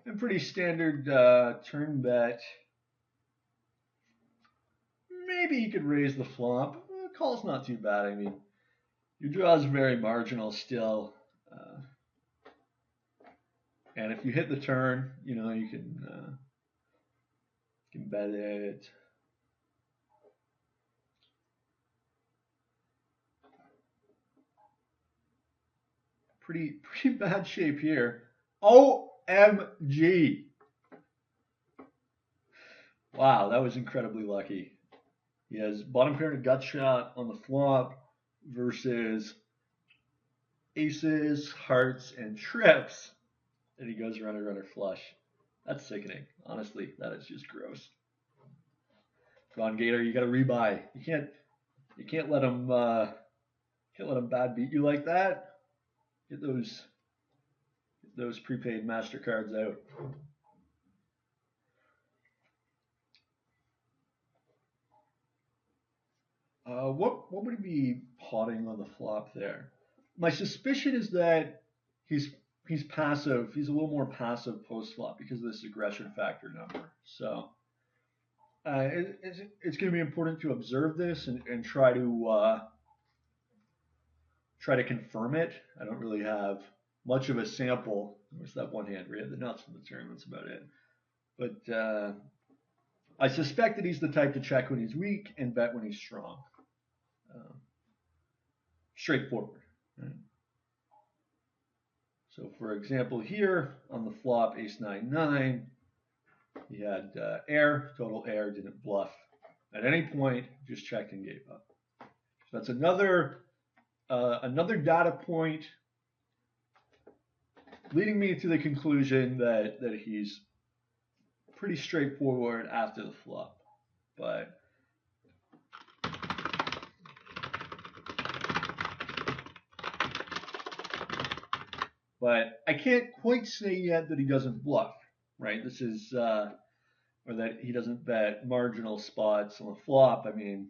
But a pretty standard turn bet. Maybe you could raise the flop. Call's not too bad. I mean, your draw is very marginal still. And if you hit the turn, you can bet it. Pretty bad shape here. OMG. Wow, that was incredibly lucky. He has bottom pair and a gut shot on the flop versus aces, hearts, and trips. And he goes runner flush. That's sickening. Honestly, that is just gross. Come on, Gator, you got to rebuy. You can't. You can't let him bad beat you like that. Get those prepaid MasterCards out. What would he be potting on the flop there? My suspicion is that he's he's passive. He's a little more passive post flop because of this aggression factor number. So it's going to be important to observe this and try to confirm it. I don't really have much of a sample. Where's that one hand? We had the nuts from the turn. That's about it. But I suspect that he's the type to check when he's weak and bet when he's strong. Um, Straightforward. Right? So for example, here on the flop, ace 9-9, he had air, total air, didn't bluff at any point, just checked and gave up. So that's another data point leading me to the conclusion that he's pretty straightforward after the flop. But I can't quite say yet that he doesn't bluff, right? This is or that he doesn't bet marginal spots on the flop. I mean,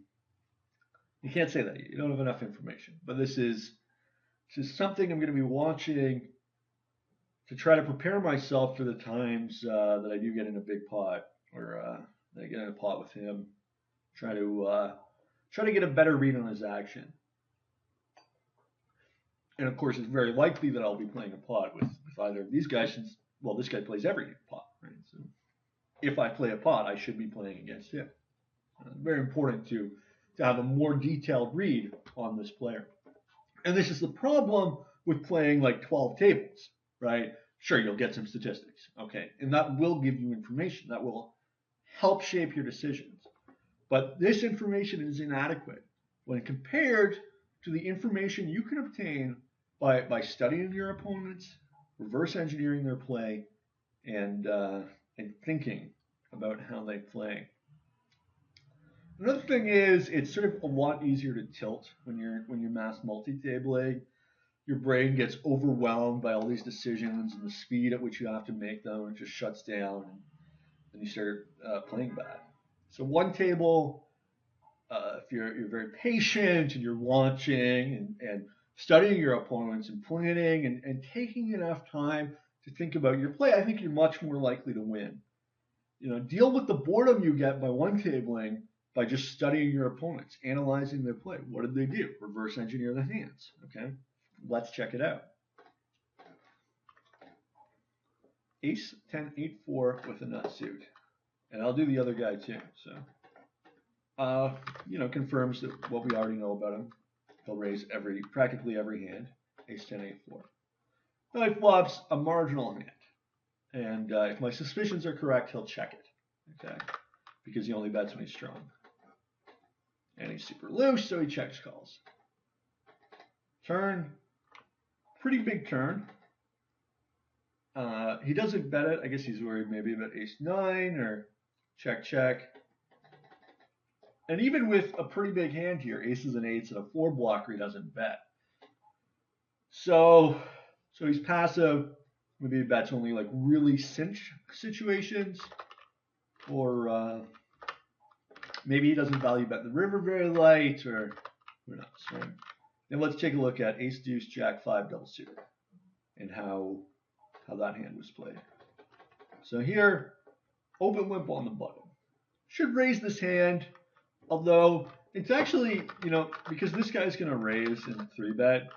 you can't say that. You don't have enough information. But this is something I'm going to be watching to try to prepare myself for the times that I do get in a big pot or that I get in a pot with him. Try to get a better read on his action. And of course, it's very likely that I'll be playing a pot with either of these guys since, well, this guy plays every pot, right? So if I play a pot, I should be playing against him. Very important to have a more detailed read on this player. And this is the problem with playing like 12 tables, right? Sure, you'll get some statistics, okay, and that will give you information. That will help shape your decisions. But this information is inadequate when compared to the information you can obtain by studying your opponents, reverse engineering their play, and thinking about how they play. Another thing is it's sort of a lot easier to tilt when you're mass multi-tabling. Your brain gets overwhelmed by all these decisions and the speed at which you have to make them. It just shuts down, and you start playing bad. So one table, if you're very patient and you're watching and studying your opponents and planning and taking enough time to think about your play, I think you're much more likely to win. Deal with the boredom you get by one tabling by just studying your opponents, analyzing their play. What did they do? Reverse engineer the hands. Okay, let's check it out. Ace 10 8 4 with a nut suit, and I'll do the other guy too. So, confirms that what we already know about him. He'll raise practically every hand. Ace 10 8 4. Now he flops a marginal hand, and if my suspicions are correct, he'll check it. Okay, because he only bets when he's strong. And he's super loose, so he checks calls. Turn, pretty big turn. He doesn't bet it. I guess he's worried maybe about ace 9 or check. And even with a pretty big hand here, aces and eights and a 4 blocker, he doesn't bet. So he's passive. Maybe he bets only like really cinch situations, or maybe he doesn't value bet the river very light, or who knows, right? Now let's take a look at ace deuce jack 5 double suited and how that hand was played. So here, open limp on the button. Should raise this hand, although it's actually, because this guy's going to raise and 3-bet,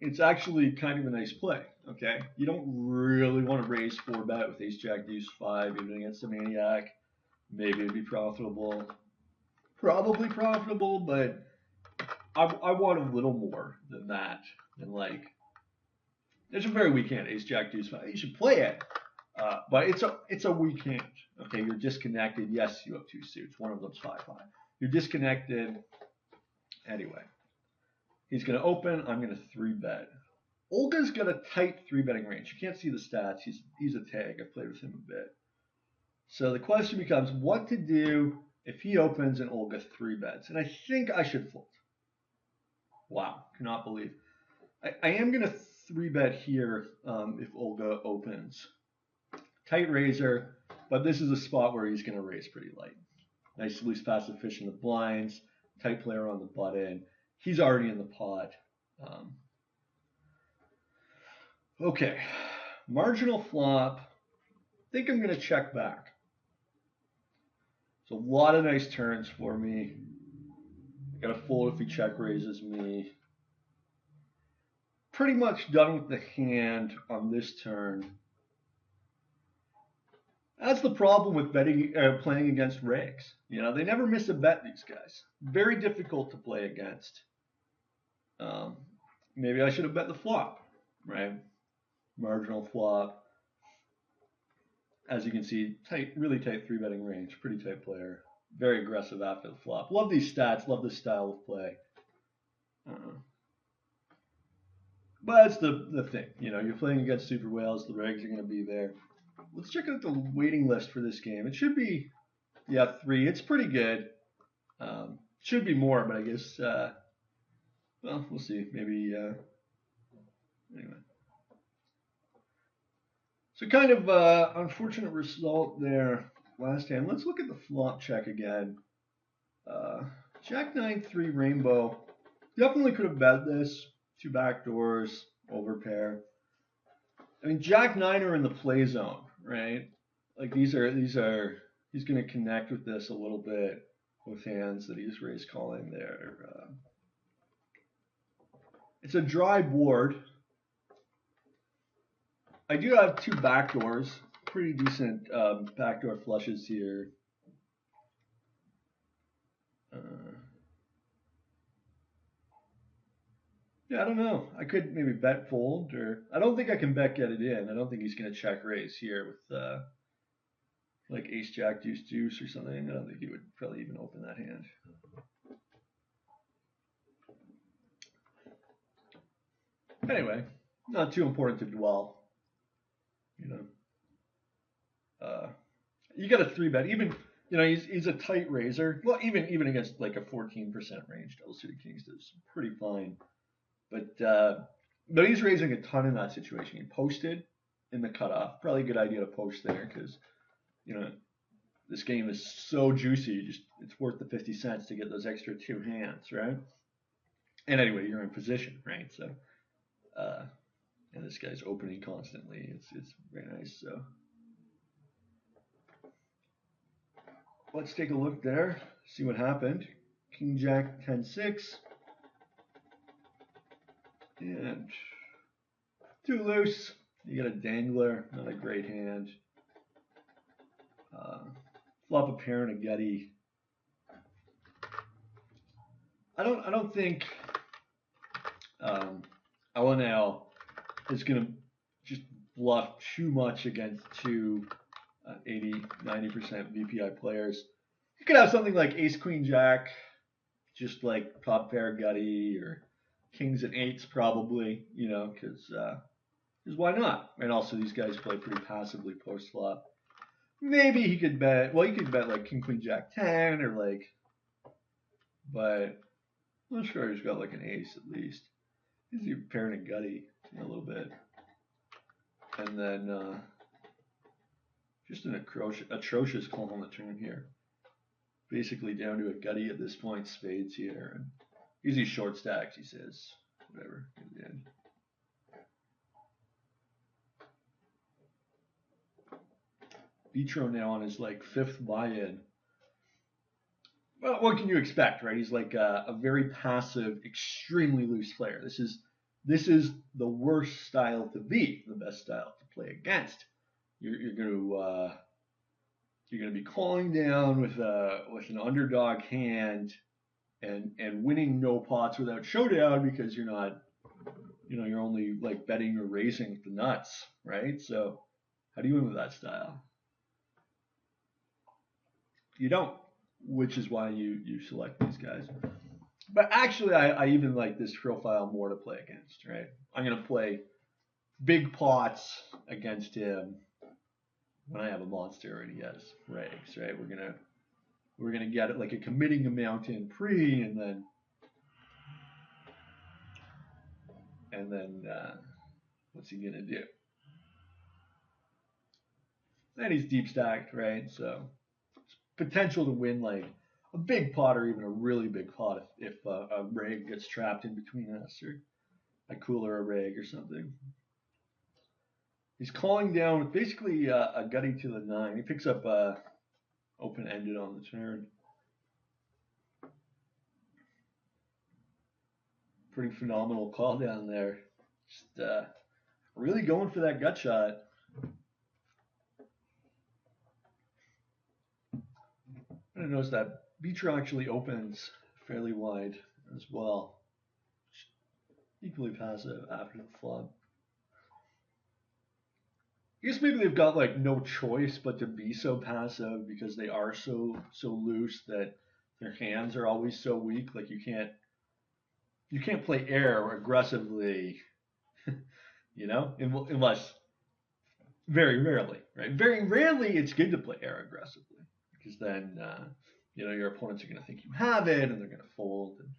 it's actually kind of a nice play, okay? You don't really want to raise 4-bet with ace jack deuce 5 even against a maniac. Maybe it'd be profitable. Probably profitable, but I want a little more than that. And it's a very weak hand, ace jack deuce 5. You should play it, but it's a weak hand. Okay, you're disconnected. Yes, you have 2 suits. One of them's 5-5. You're disconnected. Anyway, he's going to open. I'm going to 3-bet. Olga's got a tight 3-betting range. You can't see the stats. He's a tag. I've played with him a bit. So the question becomes what to do if he opens and Olga 3-bets. And I think I should fold. Wow, cannot believe. I am gonna 3-bet here if Olga opens. Tight razor, but this is a spot where he's gonna raise pretty light. Nice loose passive fish in the blinds. Tight player on the button. He's already in the pot. Um, okay, marginal flop. I think I'm gonna check back. So a lot of nice turns for me. I got a fold if he check raises me. Pretty much done with the hand on this turn. That's the problem with playing against Regs. You know, they never miss a bet, these guys. Very difficult to play against. Maybe I should have bet the flop, right? Marginal flop. As you can see, tight, really tight 3-betting range. Pretty tight player. Very aggressive after the flop. Love these stats. Love this style of play. But that's the thing. You know, you're playing against Super Whales. The Regs are going to be there. Let's check out the waiting list for this game. It should be, yeah, 3. It's pretty good. Should be more, but I guess, well, we'll see. Maybe, anyway. So kind of unfortunate result there last hand. Let's look at the flop check again. Jack 9-3 rainbow. Definitely could have bet this. 2 backdoors, overpair. I mean, Jack 9 are in the play zone, right? Like these are he's going to connect with this a little bit with hands that he's raise calling there. It's a dry board. I do have 2 backdoors, pretty decent backdoor flushes here. Yeah, I don't know. I could maybe bet fold, or I don't think I can bet get it in. I don't think he's going to check raise here with like ace jack deuce deuce or something. I don't think he would probably even open that hand. Anyway, not too important to dwell. You know, you got a 3-bet. Even you know he's a tight raiser. Well, even against like a 14% range, double suited kings does pretty fine. But he's raising a ton in that situation. He posted in the cutoff. Probably a good idea to post there because you know this game is so juicy. Just it's worth the 50 cents to get those extra 2 hands, right? And anyway, you're in position, right? So, and this guy's opening constantly. It's very nice. So let's take a look there. See what happened. King Jack 10-6. And 2 loose. You get a dangler, not a great hand. Flop a pair and a gutty. I don't think LNL is gonna just bluff too much against 2 80-90% VPI players. You could have something like ace queen jack, just like top pair gutty, or kings and 8s probably, you know, because why not? And also these guys play pretty passively post flop. Maybe he could bet. Well, he could bet like king queen jack 10 or like, but I'm not sure he's got like an ace at least. He's pairing a gutty a little bit, and then just an atrocious call on the turn here. Basically down to a gutty at this point, spades here, and usually short stacks. He says whatever in the end. Vitro now on his like 5th buy-in. Well, what can you expect, right? He's like a very passive, extremely loose player. This is the worst style to be, the best style to play against. You're going to be calling down with an underdog hand and winning no pots without showdown because you're not, you know, you're only like betting or raising the nuts, right? So how do you win with that style? You don't, which is why you select these guys. But actually, I even like this profile more to play against, right? I'm going to play big pots against him when I have a monster and he has regs, right? We're gonna get it like a committing amount in pre, and then And then what's he gonna do? And he's deep stacked, right? So potential to win like a big pot or even a really big pot if a reg gets trapped in between us or a cooler or a reg or something. He's calling down with basically a gutty to the 9. He picks up open-ended on the turn. Pretty phenomenal call down there. Just really going for that gut shot. I noticed that Beecher actually opens fairly wide as well. Equally passive after the flop. I guess maybe they've got like no choice but to be so passive because they are so loose that their hands are always so weak. Like you can't play air aggressively, unless very rarely, right? Very rarely it's good to play air aggressively because then your opponents are going to think you have it and they're going to fold. And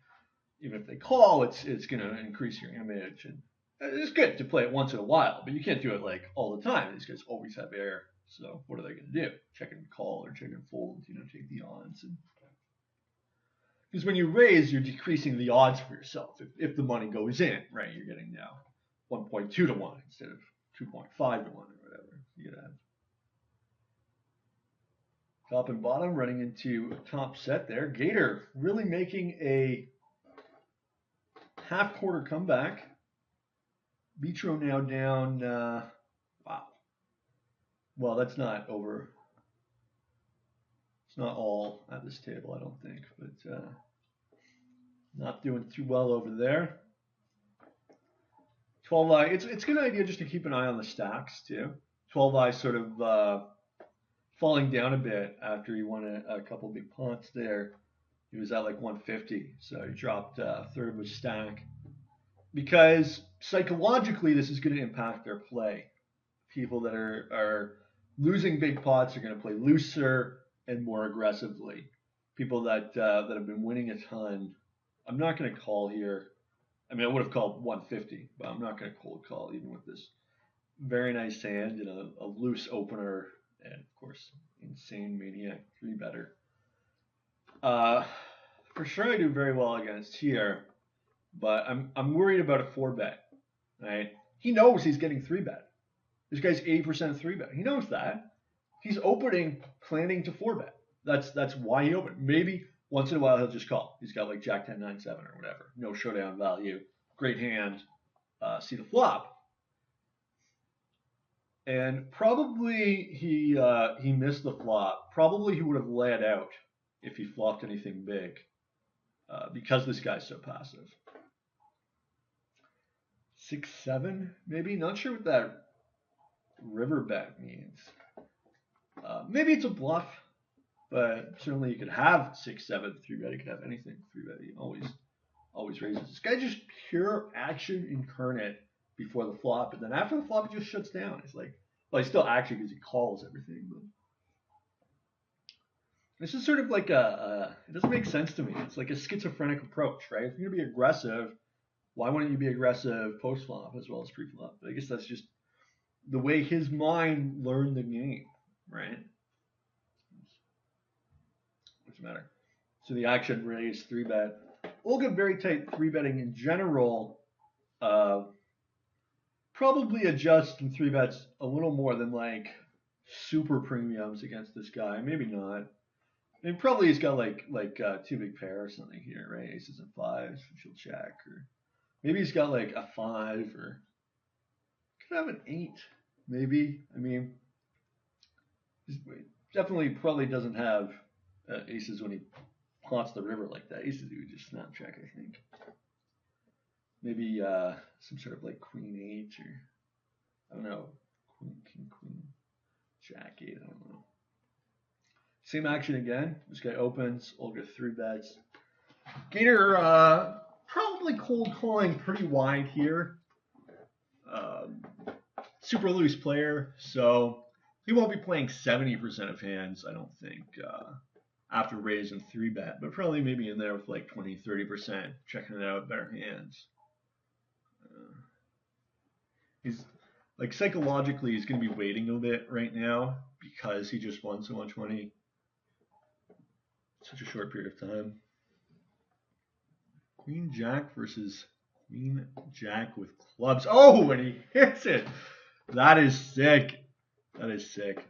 even if they call, it's going to increase your image and it's good to play it once in a while, but you can't do it like all the time. These guys always have air, so what are they going to do? Check and call or check and fold? Take the odds. Because when you raise, you're decreasing the odds for yourself. If the money goes in, right, you're getting now 1.2 to 1 instead of 2.5 to 1 or whatever. You gotta have top and bottom running into a top set there. Gator really making a half-quarter comeback. Vitro now down, wow. Well, that's not over. It's not all at this table, I don't think, but not doing too well over there. 12i, it's a good idea just to keep an eye on the stacks too. 12i sort of falling down a bit after he won a couple big pots there. He was at like 150, so he dropped a third of his stack. Because psychologically, this is going to impact their play. People that are losing big pots are going to play looser and more aggressively. People that have been winning a ton, I'm not going to call here. I mean, I would have called 150, but I'm not going to cold call even with this very nice hand and a loose opener and, of course, insane maniac 3-better. For sure, I do very well against here. But I'm worried about a 4-bet, right? He knows he's getting 3-bet. This guy's 80% 3-bet. He knows that. He's opening, planning to 4-bet. That's why he opened. Maybe once in a while he'll just call. He's got like Jack 10, 9, 7 or whatever. No showdown value. Great hand. See the flop. And probably he missed the flop. Probably he would have laid out if he flopped anything big because this guy's so passive. 6-7, maybe. Not sure what that river bet means. Maybe it's a bluff, but certainly you could have 6-7 3-bet. You could have anything 3-bet. He always raises. This guy just pure action incarnate before the flop, and then after the flop, he just shuts down. It's like, well, he's still action because he calls everything, but this is sort of like it doesn't make sense to me. It's like a schizophrenic approach, right? If you're gonna be aggressive, why wouldn't you be aggressive post-flop as well as pre-flop? But I guess that's just the way his mind learned the game, right? What's the matter? So the action raise 3-bet. Olga very tight 3-betting in general. Probably adjust in 3-bets a little more than like super premiums against this guy. Maybe not. I mean, probably he's got like 2 big pair or something here, right? Aces and 5s, which he'll check, or maybe he's got like a 5 or could have an 8, maybe. I mean, definitely probably doesn't have aces when he haunts the river like that. Aces he would just snap check, I think. Maybe some sort of like queen 8 or I don't know, queen, jack 8. I don't know. Same action again. This guy opens. Olga 3-bets. Gator probably cold calling pretty wide here. Super loose player, so he won't be playing 70% of hands, I don't think, after raise and 3-bet, but probably maybe in there with like 20, 30%, checking it out, better hands. he's like psychologically he's going to be waiting a bit right now because he just won so much money in such a short period of time. Queen Jack versus Queen Jack with clubs. Oh, and he hits it. That is sick. That is sick.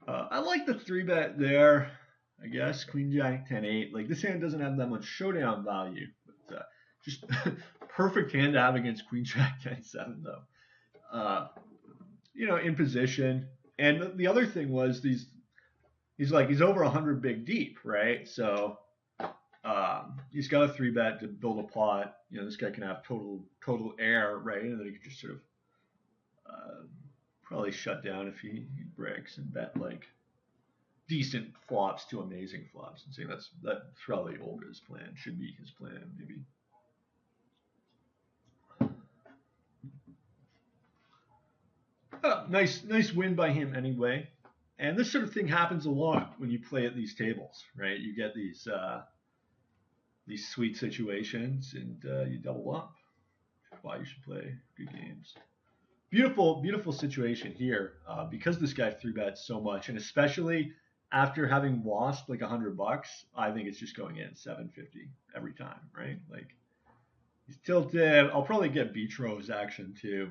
I like the 3-bet there. I guess Queen Jack 10-8. Like this hand doesn't have that much showdown value, but just perfect hand to have against Queen Jack 10-7 though. In position. And the other thing was he's over 100 big deep, right? So he's got a 3-bet to build a pot. This guy can have total air, right? And then he can just sort of probably shut down if he breaks and bet like decent flops to amazing flops. And saying that's probably Olga's plan. Should be his plan, maybe. Nice win by him anyway. And this sort of thing happens a lot when you play at these tables, right? You get these sweet situations and you double up. That's why you should play good games. Beautiful situation here because this guy 3-bets so much, and especially after having lost like $100, I think it's just going in 750 every time, right? Like he's tilted. I'll probably get Beatro's action too.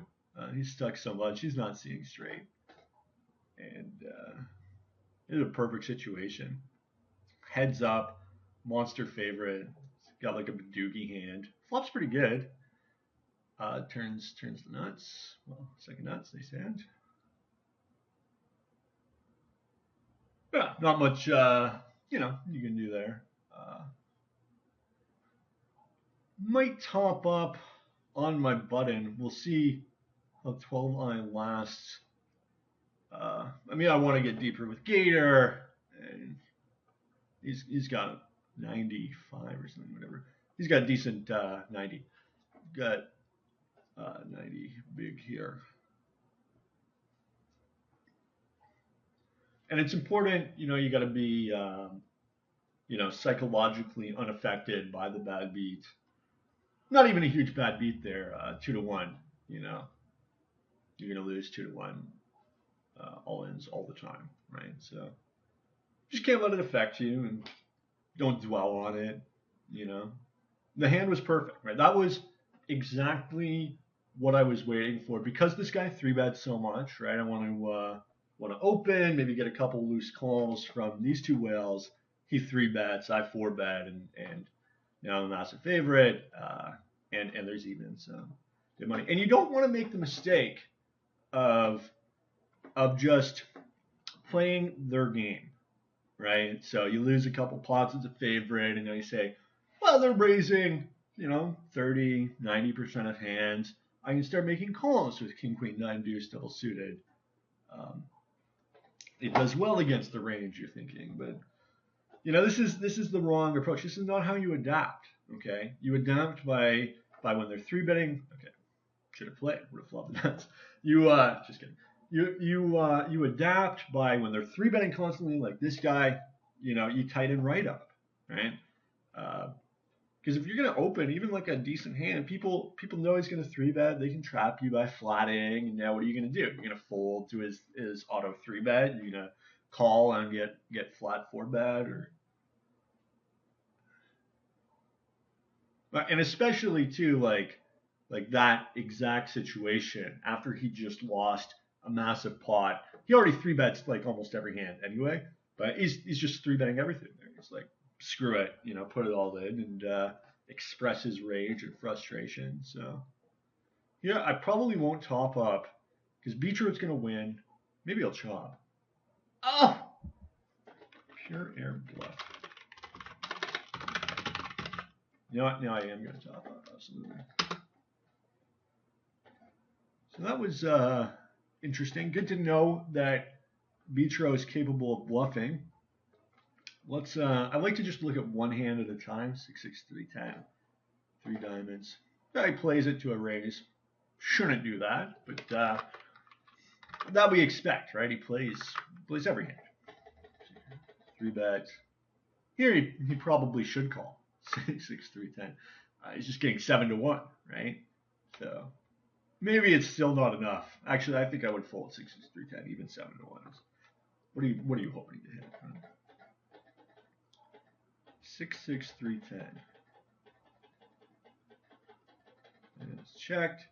He's stuck so much, he's not seeing straight. And it's a perfect situation. Heads up, monster favorite. He's got like a Badoogie hand. Flop's pretty good. Turns the nuts. Well, second nuts, nice hand. Yeah, not much, you can do there. Might top up on my button. We'll see how 12-eye lasts. I want to get deeper with Gator, and he's got 95 or something, whatever. He's got a decent 90. Got 90 big here. And it's important, you got to be, psychologically unaffected by the bad beat. Not even a huge bad beat there, 2-1. You're gonna lose 2-1 all-ins all the time, right? So just can't let it affect you and don't dwell on it. The hand was perfect, right? That was exactly what I was waiting for because this guy 3-bets so much, right? I want to open, maybe get a couple loose calls from these two whales. He 3-bets, I 4-bet, and now I'm a massive favorite, and there's even some good money. And you don't want to make the mistake of just playing their game, right? So you lose a couple pots as a favorite, and now you say, well, they're raising, 30, 90% of hands. I can start making calls with King, Queen, 9 deuce double suited. It does well against the range, you're thinking, but this is the wrong approach. This is not how you adapt. Okay, you adapt by when they're 3-betting. Okay, should have played. Would have flopped the nuts. Just kidding. You adapt by when they're 3-betting constantly, like this guy. You tighten right up, right? Because if you're gonna open even like a decent hand, people know he's gonna 3-bet. They can trap you by flatting. And now what are you gonna do? You're gonna fold to his auto 3-bet. You're gonna call and get flat 4-bet or. And especially too, like that exact situation after he just lost a massive pot. He already 3-bets like almost every hand anyway, but he's just 3-betting everything there. He's like, screw it, put it all in and express his rage and frustration. So yeah, I probably won't top up because Beatro's gonna win. Maybe I'll chop. Oh, pure air bluff. Now I am going to top up, absolutely. So that was interesting. Good to know that Beatro is capable of bluffing. Let's. I like to just look at one hand at a time. 6, 6, 3, 10. 3 diamonds. Guy plays it to a raise. Shouldn't do that, but that we expect, right? He plays every hand. 3-bet. Here he probably should call. 6, 6, 3, 10. He's just getting 7-1, right? So Maybe it's still not enough. Actually, I think I would fold 6-6-3-10, even 7-1. What are you hoping to hit? 6-6-3-10. And it's checked.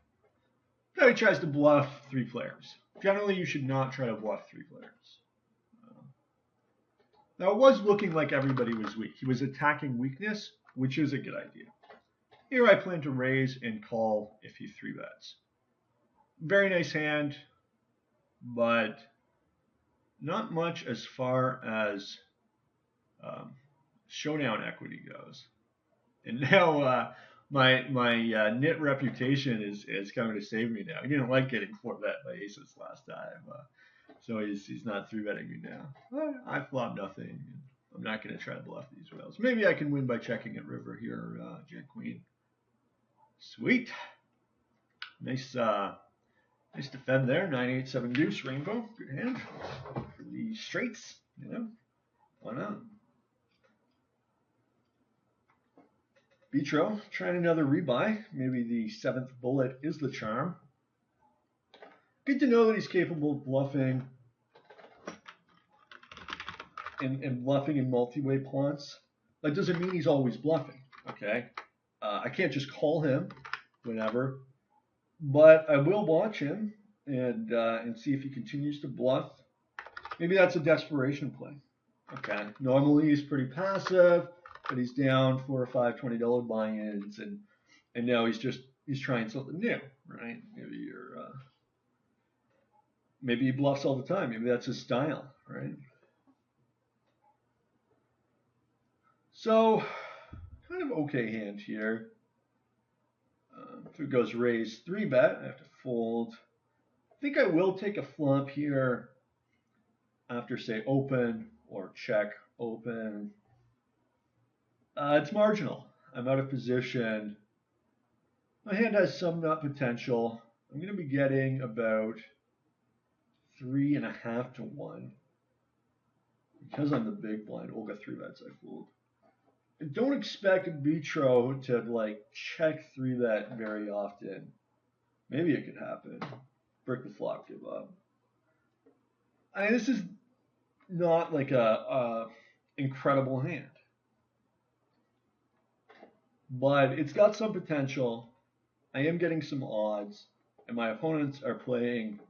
Now he tries to bluff 3 players. Generally, you should not try to bluff 3 players. Now it was looking like everybody was weak. He was attacking weakness, which is a good idea. Here I plan to raise and call if he 3-bets. Very nice hand, but not much as far as showdown equity goes. And now my nit reputation is coming to save me now. He didn't like getting 4-bet by aces last time, so he's not 3-betting me now. I flop nothing. I'm not going to try to bluff these rails. Maybe I can win by checking at river here, Jack Queen. Sweet. Nice defend there. 9-8-7 deuce rainbow. Good hand for the straights. You know, why not? Vitro trying another rebuy. Maybe the 7th bullet is the charm. Good to know that he's capable of bluffing and bluffing in multi-way plots. That doesn't mean he's always bluffing. Okay, I can't just call him whenever. But I will watch him and see if he continues to bluff. Maybe that's a desperation play. Okay. Normally he's pretty passive, but he's down $4 or $5 $20 buy-ins, and now he's trying something new, right? Maybe he bluffs all the time. Maybe that's his style, right? So kind of okay hand here. If it goes raise 3-bet, I have to fold. I think I will take a flop here after, say, open or check open. It's marginal. I'm out of position. My hand has some nut potential. I'm going to be getting about 3.5 to 1. Because I'm the big blind, Olga 3-bets, I fooled. I don't expect Vitro to like check 3-bet very often. Maybe it could happen. Brick the flop, give up. I mean, this is not like a incredible hand, but it's got some potential. I am getting some odds, and my opponents are playing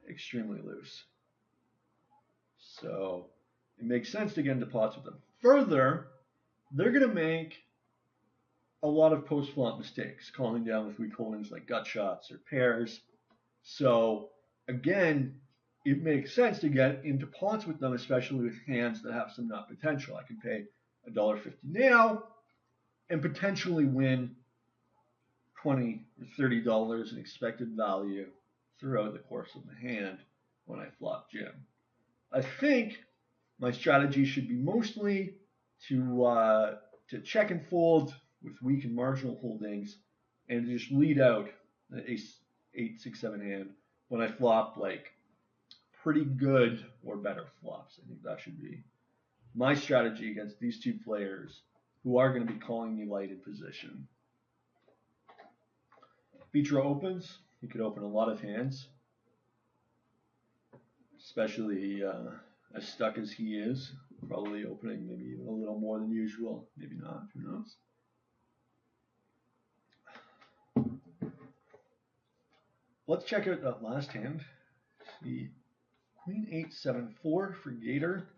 extremely loose. So it makes sense to get into pots with them. Further, they're going to make a lot of post-flop mistakes, calling down with weak holdings like gut shots or pairs. So again, it makes sense to get into pots with them, especially with hands that have some nut potential. I can pay $1.50 now and potentially win $20 or $30 in expected value throughout the course of the hand when I flop Jim. I think my strategy should be mostly to check and fold with weak and marginal holdings and to just lead out the ace 8, 6, 7 hand when I flop like pretty good or better flops. I think that should be my strategy against these 2 players who are going to be calling me light in position. Vitro opens. He could open a lot of hands, especially as stuck as he is. Probably opening maybe even a little more than usual. Maybe not. Who knows? Let's check out that last hand. See, Queen 8-7-4 for Gator.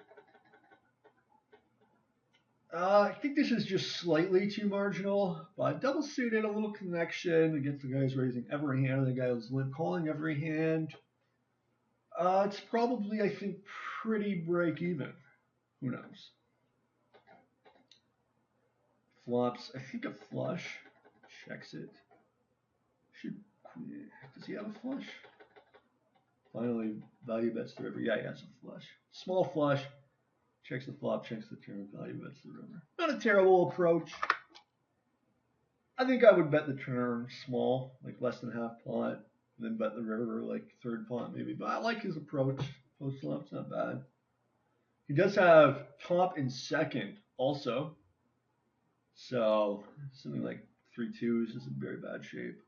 I think this is just slightly too marginal, but double suited, a little connection against the guy who's raising every hand and the guy who's limp calling every hand. It's probably, I think, pretty break even. Who knows? Flops, I think a flush. Checks it. Does he have a flush? Finally, value bets the river. Yeah, he has a flush. Small flush. Checks the flop, checks the turn, value bets the river. Not a terrible approach. I think I would bet the turn small, like less than half pot, and then bet the river like third pot maybe. But I like his approach. Post flop's not bad. He does have top and second also. So something like 3 2s is in very bad shape.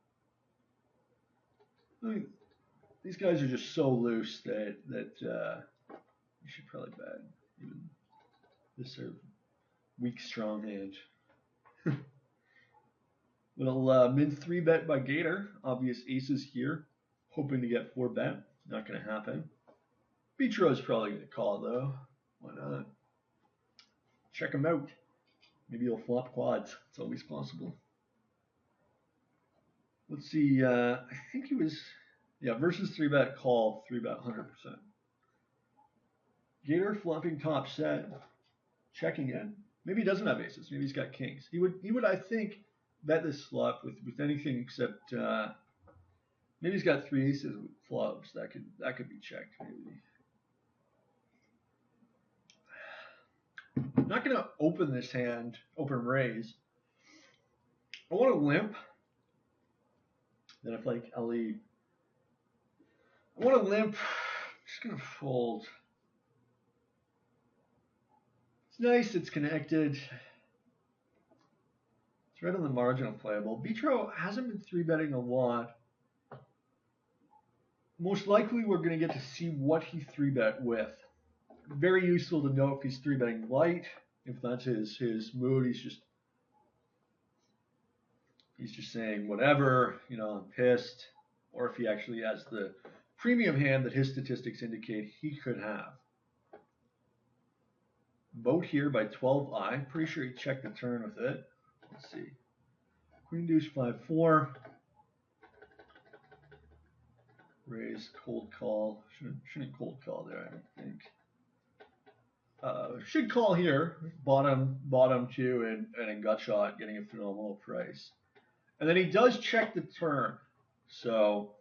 I mean, these guys are just so loose that you should probably bet. Even this are weak strong hand. Little min 3 bet by Gator. Obvious aces here. Hoping to get 4 bet. Not going to happen. Beachro is probably going to call though. Why not? Check him out. Maybe he'll flop quads. It's always possible. Let's see. I think he was, yeah, versus 3-bet call, 3-bet 100%. Gator flopping top set, checking in. Maybe he doesn't have aces. Maybe he's got kings. He would I think, bet this flop with anything except maybe he's got 3 aces with clubs. That could be checked maybe. I'm not gonna open this hand, open raise. I want to limp. Then if like Ellie, I want to limp. I'm just gonna fold. It's nice. It's connected. It's right on the margin of playable. Beachro hasn't been 3-betting a lot. Most likely we're going to get to see what he 3-bet with. Very useful to know if he's 3-betting light, if that's his mood. He's just saying whatever, you know, I'm pissed, or if he actually has the premium hand that his statistics indicate he could have. Vote here by 12i. Pretty sure he checked the turn with it. Let's see. Queen deuce 5-4. Raise, cold call. Shouldn't cold call there, I don't think. Should call here. Bottom 2 and a gut shot, getting a phenomenal price. And then he does check the turn. So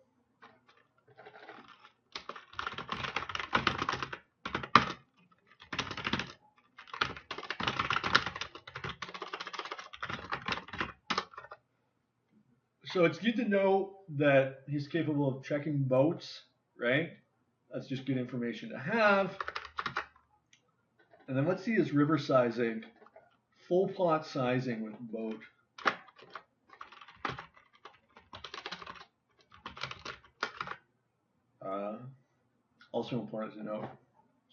it's good to know that he's capable of checking boats, right? That's just good information to have. And then let's see his river sizing. Full pot sizing with boat. Also important to note,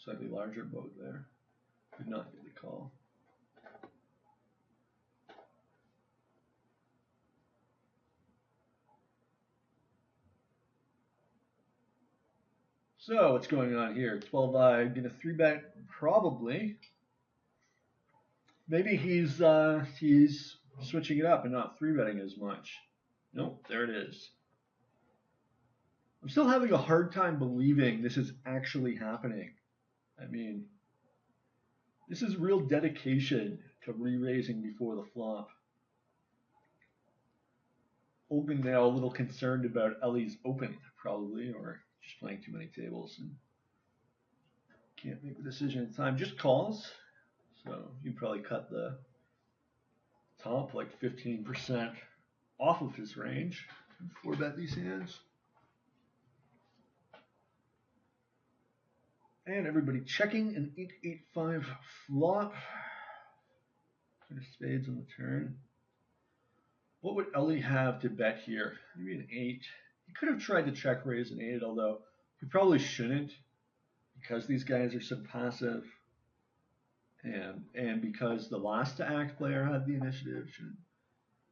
slightly larger boat there. Did not get the call. So what's going on here? 12i, gonna 3-bet probably. Maybe he's switching it up and not 3-betting as much. Nope, there it is. I'm still having a hard time believing this is actually happening. I mean, this is real dedication to re-raising before the flop. Open now, a little concerned about Ellie's open, probably, or just playing too many tables and can't make the decision in time. Just calls. So you probably cut the top like 15% off of his range. 4-bet these hands. And everybody checking an 8-8-5 flop. Spades on the turn. What would Ellie have to bet here? Maybe an 8. He could have tried to check raise an 8, although he probably shouldn't because these guys are so passive and because the last to act player had the initiative. Shouldn't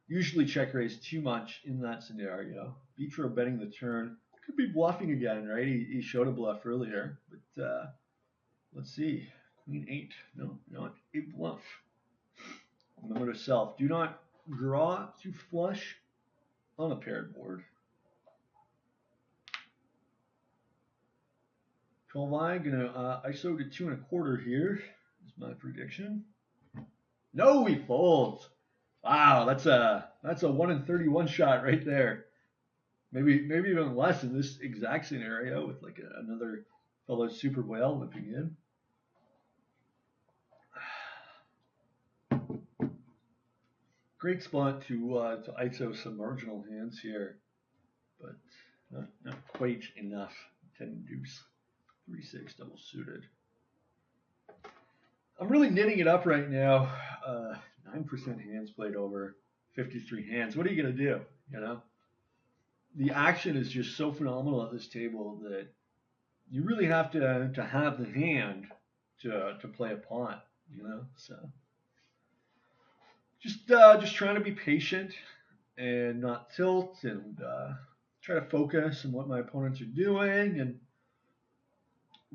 usually check raise too much in that scenario. Beachro betting the turn. Could be bluffing again, right? He showed a bluff earlier, but let's see. Queen 8. No, not a bluff. Remember to self. Do not draw to flush on a paired board. 12i, gonna ISO to 2.25 here. Is my prediction. No, he folds. Wow, that's a 1 in 31 shot right there. Maybe even less in this exact scenario with like another fellow super whale limping in. Great spot to ISO some marginal hands here, but not quite enough. 10 deuce, 3-6 double suited. I'm really knitting it up right now. 9% hands played over 53 hands. What are you gonna do? You know, the action is just so phenomenal at this table that you really have to have the hand to play a pot, you know. So just trying to be patient and not tilt and try to focus on what my opponents are doing and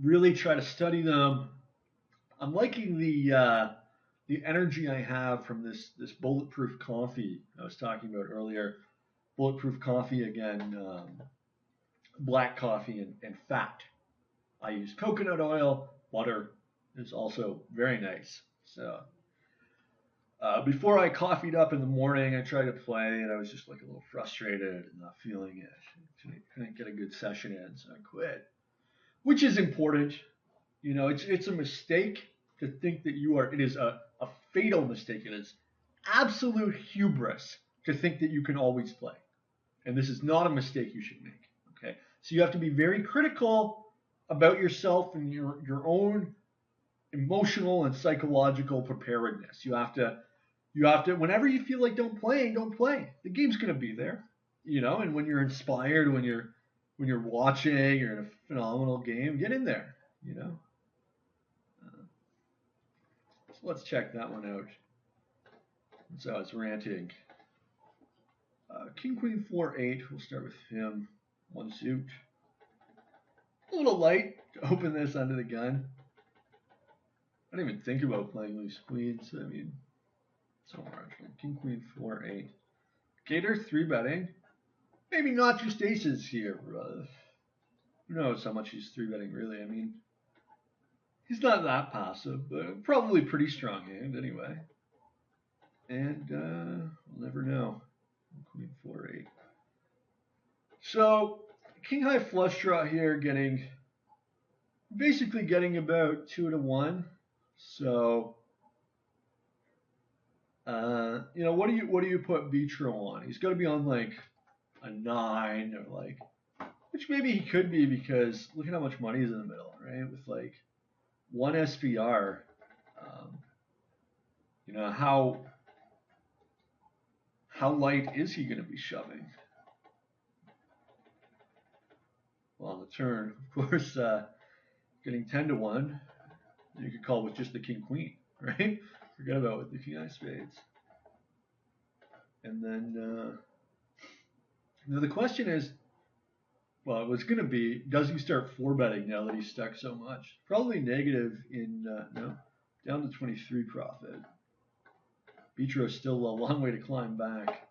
really try to study them. I'm liking the energy I have from this bulletproof coffee I was talking about earlier. Bulletproof coffee again, black coffee and fat. I use coconut oil. Butter is also very nice. So before I coffeed up in the morning, I tried to play and I was just like a little frustrated and not feeling it. Couldn't get a good session in, so I quit. Which is important. You know, it's a mistake to think that you are. It is a fatal mistake. It is absolute hubris to think that you can always play. And this is not a mistake you should make. Okay, so you have to be very critical about yourself and your own emotional and psychological preparedness. You have to whenever you feel like don't play. The game's gonna be there, you know. And when you're inspired, when you're watching, you're in a phenomenal game, get in there, you know. So let's check that one out. So I was ranting. King Queen 4 8. We'll start with him. One suit. A little light to open this under the gun. I didn't even think about playing loose queens. I mean, so marginal. King Queen 4 8. Gator 3-betting. Maybe not just aces here. Who knows how much he's 3-betting really? I mean, he's not that passive, but probably pretty strong hand anyway. And we'll never know. Queen 4 8. So king high flush draw here, basically getting about 2 to 1. So you know, what do you put Vitro on? He's got to be on like a 9 or like, which maybe he could be because look at how much money is in the middle, right? With like 1 SPR, you know, how light is he going to be shoving? Well, on the turn, of course, getting 10 to 1, you could call with just the king queen, right? Forget about with the king high spades. And then now the question is, well, it was going to be, does he start 4-betting now that he's stuck so much? Probably negative in, no, down to 23 profit. Vitro's still a long way to climb back.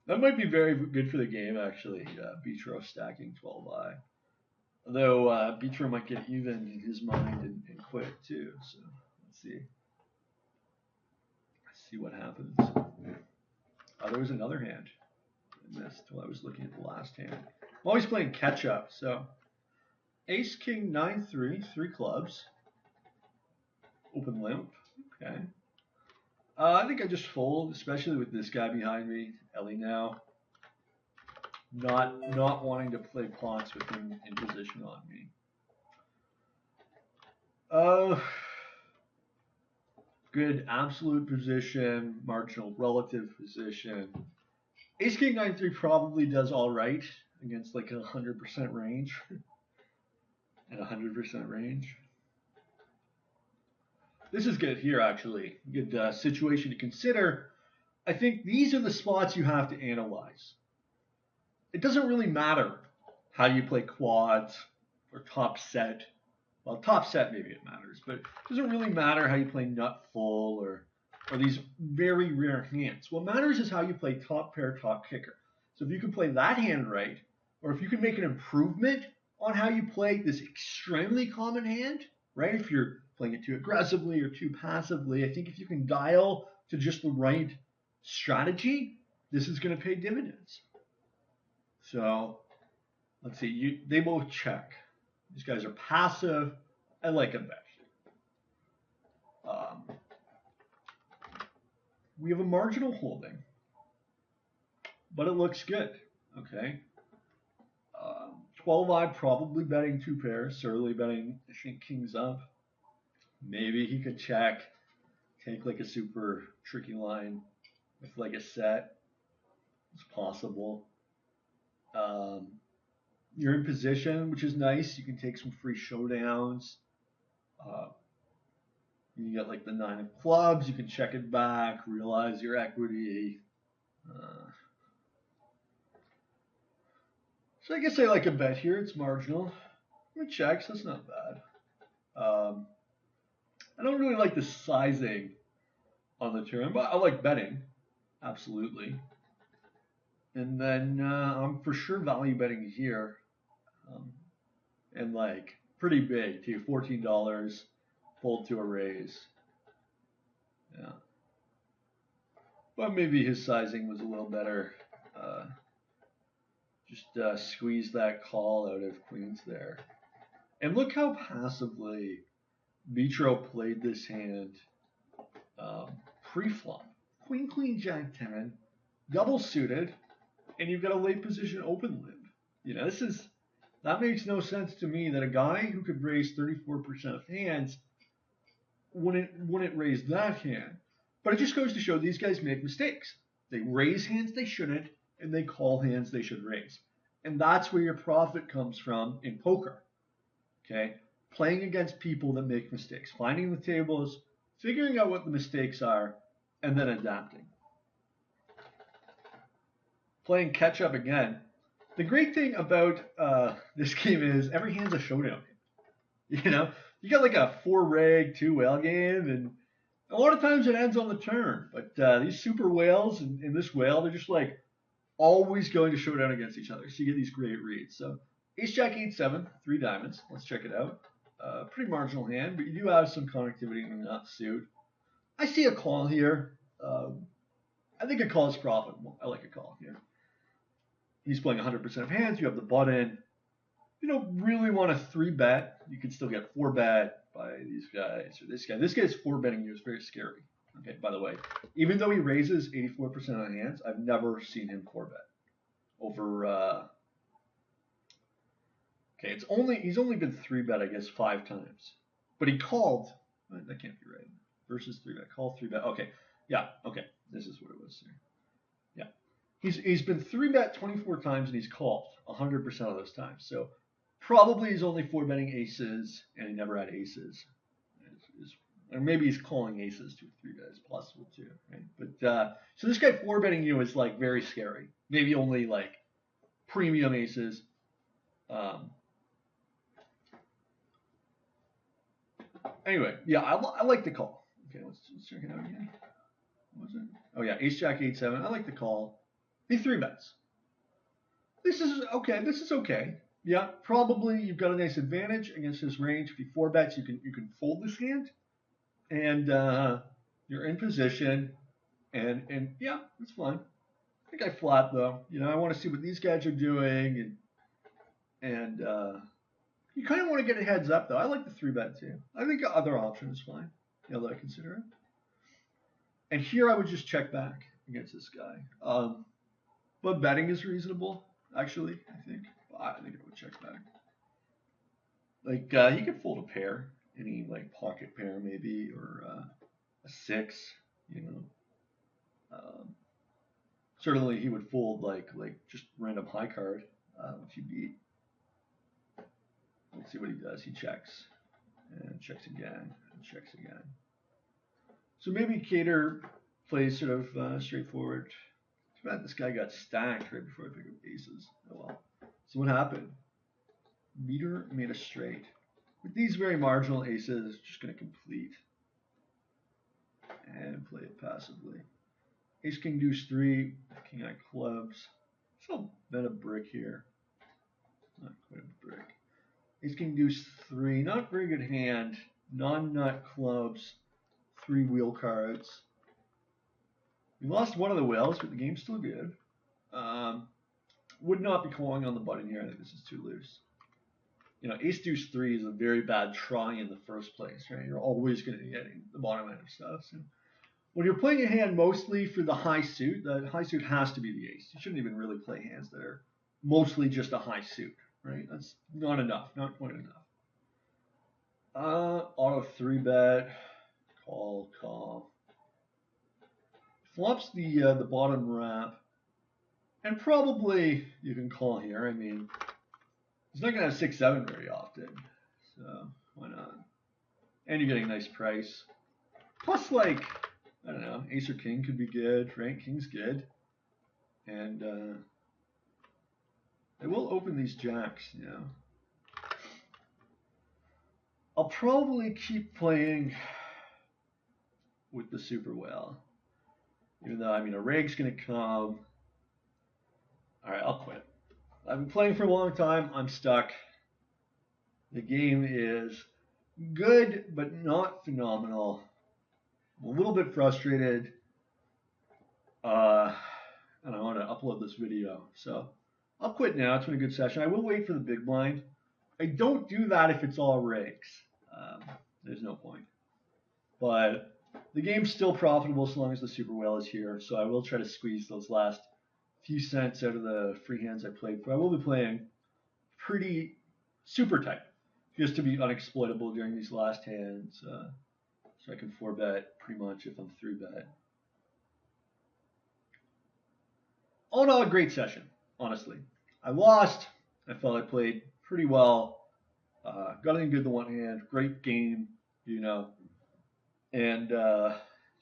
That might be very good for the game, actually, Vitro stacking 12i. Although Vitro might get even in his mind and quit too. So let's see. Let's see what happens. Oh, there was another hand I missed while I was looking at the last hand. I'm always playing catch up. So Ace King 9-3, 3 clubs. Open limp. Okay. I think I just fold, especially with this guy behind me, Ellie now. Not wanting to play pots with him in position on me. Good absolute position, marginal relative position. Ace King 9-3 probably does all right against like 100% range. At 100% range. This is good here, actually. Good situation to consider. I think these are the spots you have to analyze. It doesn't really matter how you play quads or top set. Well, top set maybe it matters, but it doesn't really matter how you play nut full or these very rare hands. What matters is how you play top pair, top kicker. So if you can play that hand right, or if you can make an improvement on how you play this extremely common hand, right? If you're playing it too aggressively or too passively, I think if you can dial to just the right strategy, this is going to pay dividends. So let's see, they both check. These guys are passive. I like a bet. We have a marginal holding, but it looks good. Okay. 12i probably betting 2 pairs. Surly betting, I think, kings up. Maybe he could check, take like a super tricky line with like a set. It's possible. Um, you're in position, which is nice. You can take some free showdowns. Uh, you get like the 9 of clubs. You can check it back, realize your equity. Uh, so I guess I like a bet here. It's marginal. Let me check. So that's not bad. I don't really like the sizing on the turn, but I like betting. Absolutely. And then I'm for sure value betting here. Um, and like pretty big too, $14, fold to a raise. Yeah. But maybe his sizing was a little better. Uh, just squeeze that call out of queens there. And look how passively Vitro played this hand um, pre-flop. Queen, queen, jack 10, double suited, and you've got a late position open limb. You know, that makes no sense to me that a guy who could raise 34% of hands wouldn't raise that hand. But it just goes to show these guys make mistakes. They raise hands they shouldn't, and they call hands they should raise. And that's where your profit comes from in poker. Okay? Playing against people that make mistakes, finding the tables, figuring out what the mistakes are, and then adapting. Playing catch up again. The great thing about this game is every hand's a showdown. You know, you got like a 4-reg, 2-whale game, and a lot of times it ends on the turn. But these super whales and this whale, they're just like always going to showdown against each other. So you get these great reads. So ace jack 8-7, 3 diamonds. Let's check it out. Pretty marginal hand, but you do have some connectivity in that suit. I see a call here. I think a call is profitable. I like a call here. He's playing 100% of hands. You have the button. You don't really want to 3-bet. You can still get 4-bet by these guys or this guy. This guy's 4-betting you is very scary. Okay, by the way, even though he raises 84% of the hands, I've never seen him 4-bet over. Okay, he's only been 3-bet I guess 5 times, but he called. That can't be right. Versus 3-bet, call 3-bet. Okay, yeah, okay, this is what it was here. Yeah, he's been 3-bet 24 times and he's called 100% of those times. So probably he's only 4-betting aces and he never had aces. Or maybe he's calling aces to 3-bet. It's possible too, right? But so this guy 4-betting you is like very scary. Maybe only like premium aces. Anyway, yeah, I like the call. Okay, let's check it out again. What was it? Oh yeah, ace jack 8-7. I like the call. He 3-bets. This is okay. This is okay. Yeah, probably you've got a nice advantage against his range. If he 4-bets, you can fold this hand, and you're in position, and yeah, it's fine. I think I flat though. You know, I want to see what these guys are doing, and you kind of want to get a heads up though. I like the 3-bet too. I think the other option is fine. Now that I consider it. And here I would just check back against this guy. But betting is reasonable, actually. I think I would check back. Like he could fold a pair, any like pocket pair maybe, or a 6. You know. Certainly he would fold like just random high card, which he beat. Let's see what he does. He checks and checks again and checks again. So maybe Cater plays sort of straightforward. Too bad this guy got stacked right before I picked up aces. Oh well. So what happened? Meter made a straight. With these very marginal aces, just going to complete and play it passively. Ace King Deuce 3, King Eye clubs. Still bet a brick here. Not quite a brick. Ace King Deuce 3, not very good hand. Non-nut clubs, 3 wheel cards. We lost one of the whales, but the game's still good. Would not be calling on the button here. I think this is too loose. You know, Ace Deuce 3 is a very bad try in the first place, right? You're always going to be getting the bottom end of stuff. So when you're playing a hand mostly for the high suit, the high suit has to be the ace. You shouldn't even really play hands that are mostly just a high suit, right? That's not enough, not quite enough. Auto 3-bet, call. Flops the bottom wrap. And probably you can call here. I mean, he's not going to have 6-7 very often. So why not? And you're getting a nice price. Plus, like, I don't know, ace or king could be good, right? King's good. And I will open these jacks, you know. I'll probably keep playing with the super whale. Even though, I mean, a rig's going to come. All right, I'll quit. I've been playing for a long time. I'm stuck. The game is good, but not phenomenal. I'm a little bit frustrated. And I want to upload this video. So I'll quit now. It's been a good session. I will wait for the big blind. I don't do that if it's all rigs. There's no point. But the game's still profitable as long as the super whale is here. So I will try to squeeze those last few cents out of the free hands I played for. I will be playing pretty super tight, just to be unexploitable during these last hands. So I can 4-bet pretty much if I'm 3-bet. All in all, a great session, honestly. I lost. I felt I played pretty well. Got in good the one hand. Great game, you know. And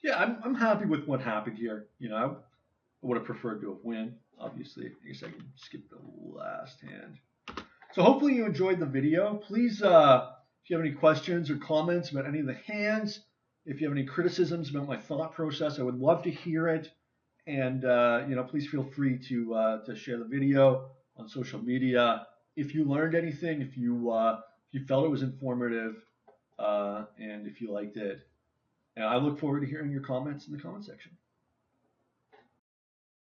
yeah, I'm happy with what happened here. You know, I would have preferred to have won, obviously. I guess I can skip the last hand. So hopefully you enjoyed the video. Please, if you have any questions or comments about any of the hands, if you have any criticisms about my thought process, I would love to hear it. And you know, please feel free to share the video on social media. If you learned anything, if you felt it was informative, and if you liked it. And I look forward to hearing your comments in the comment section.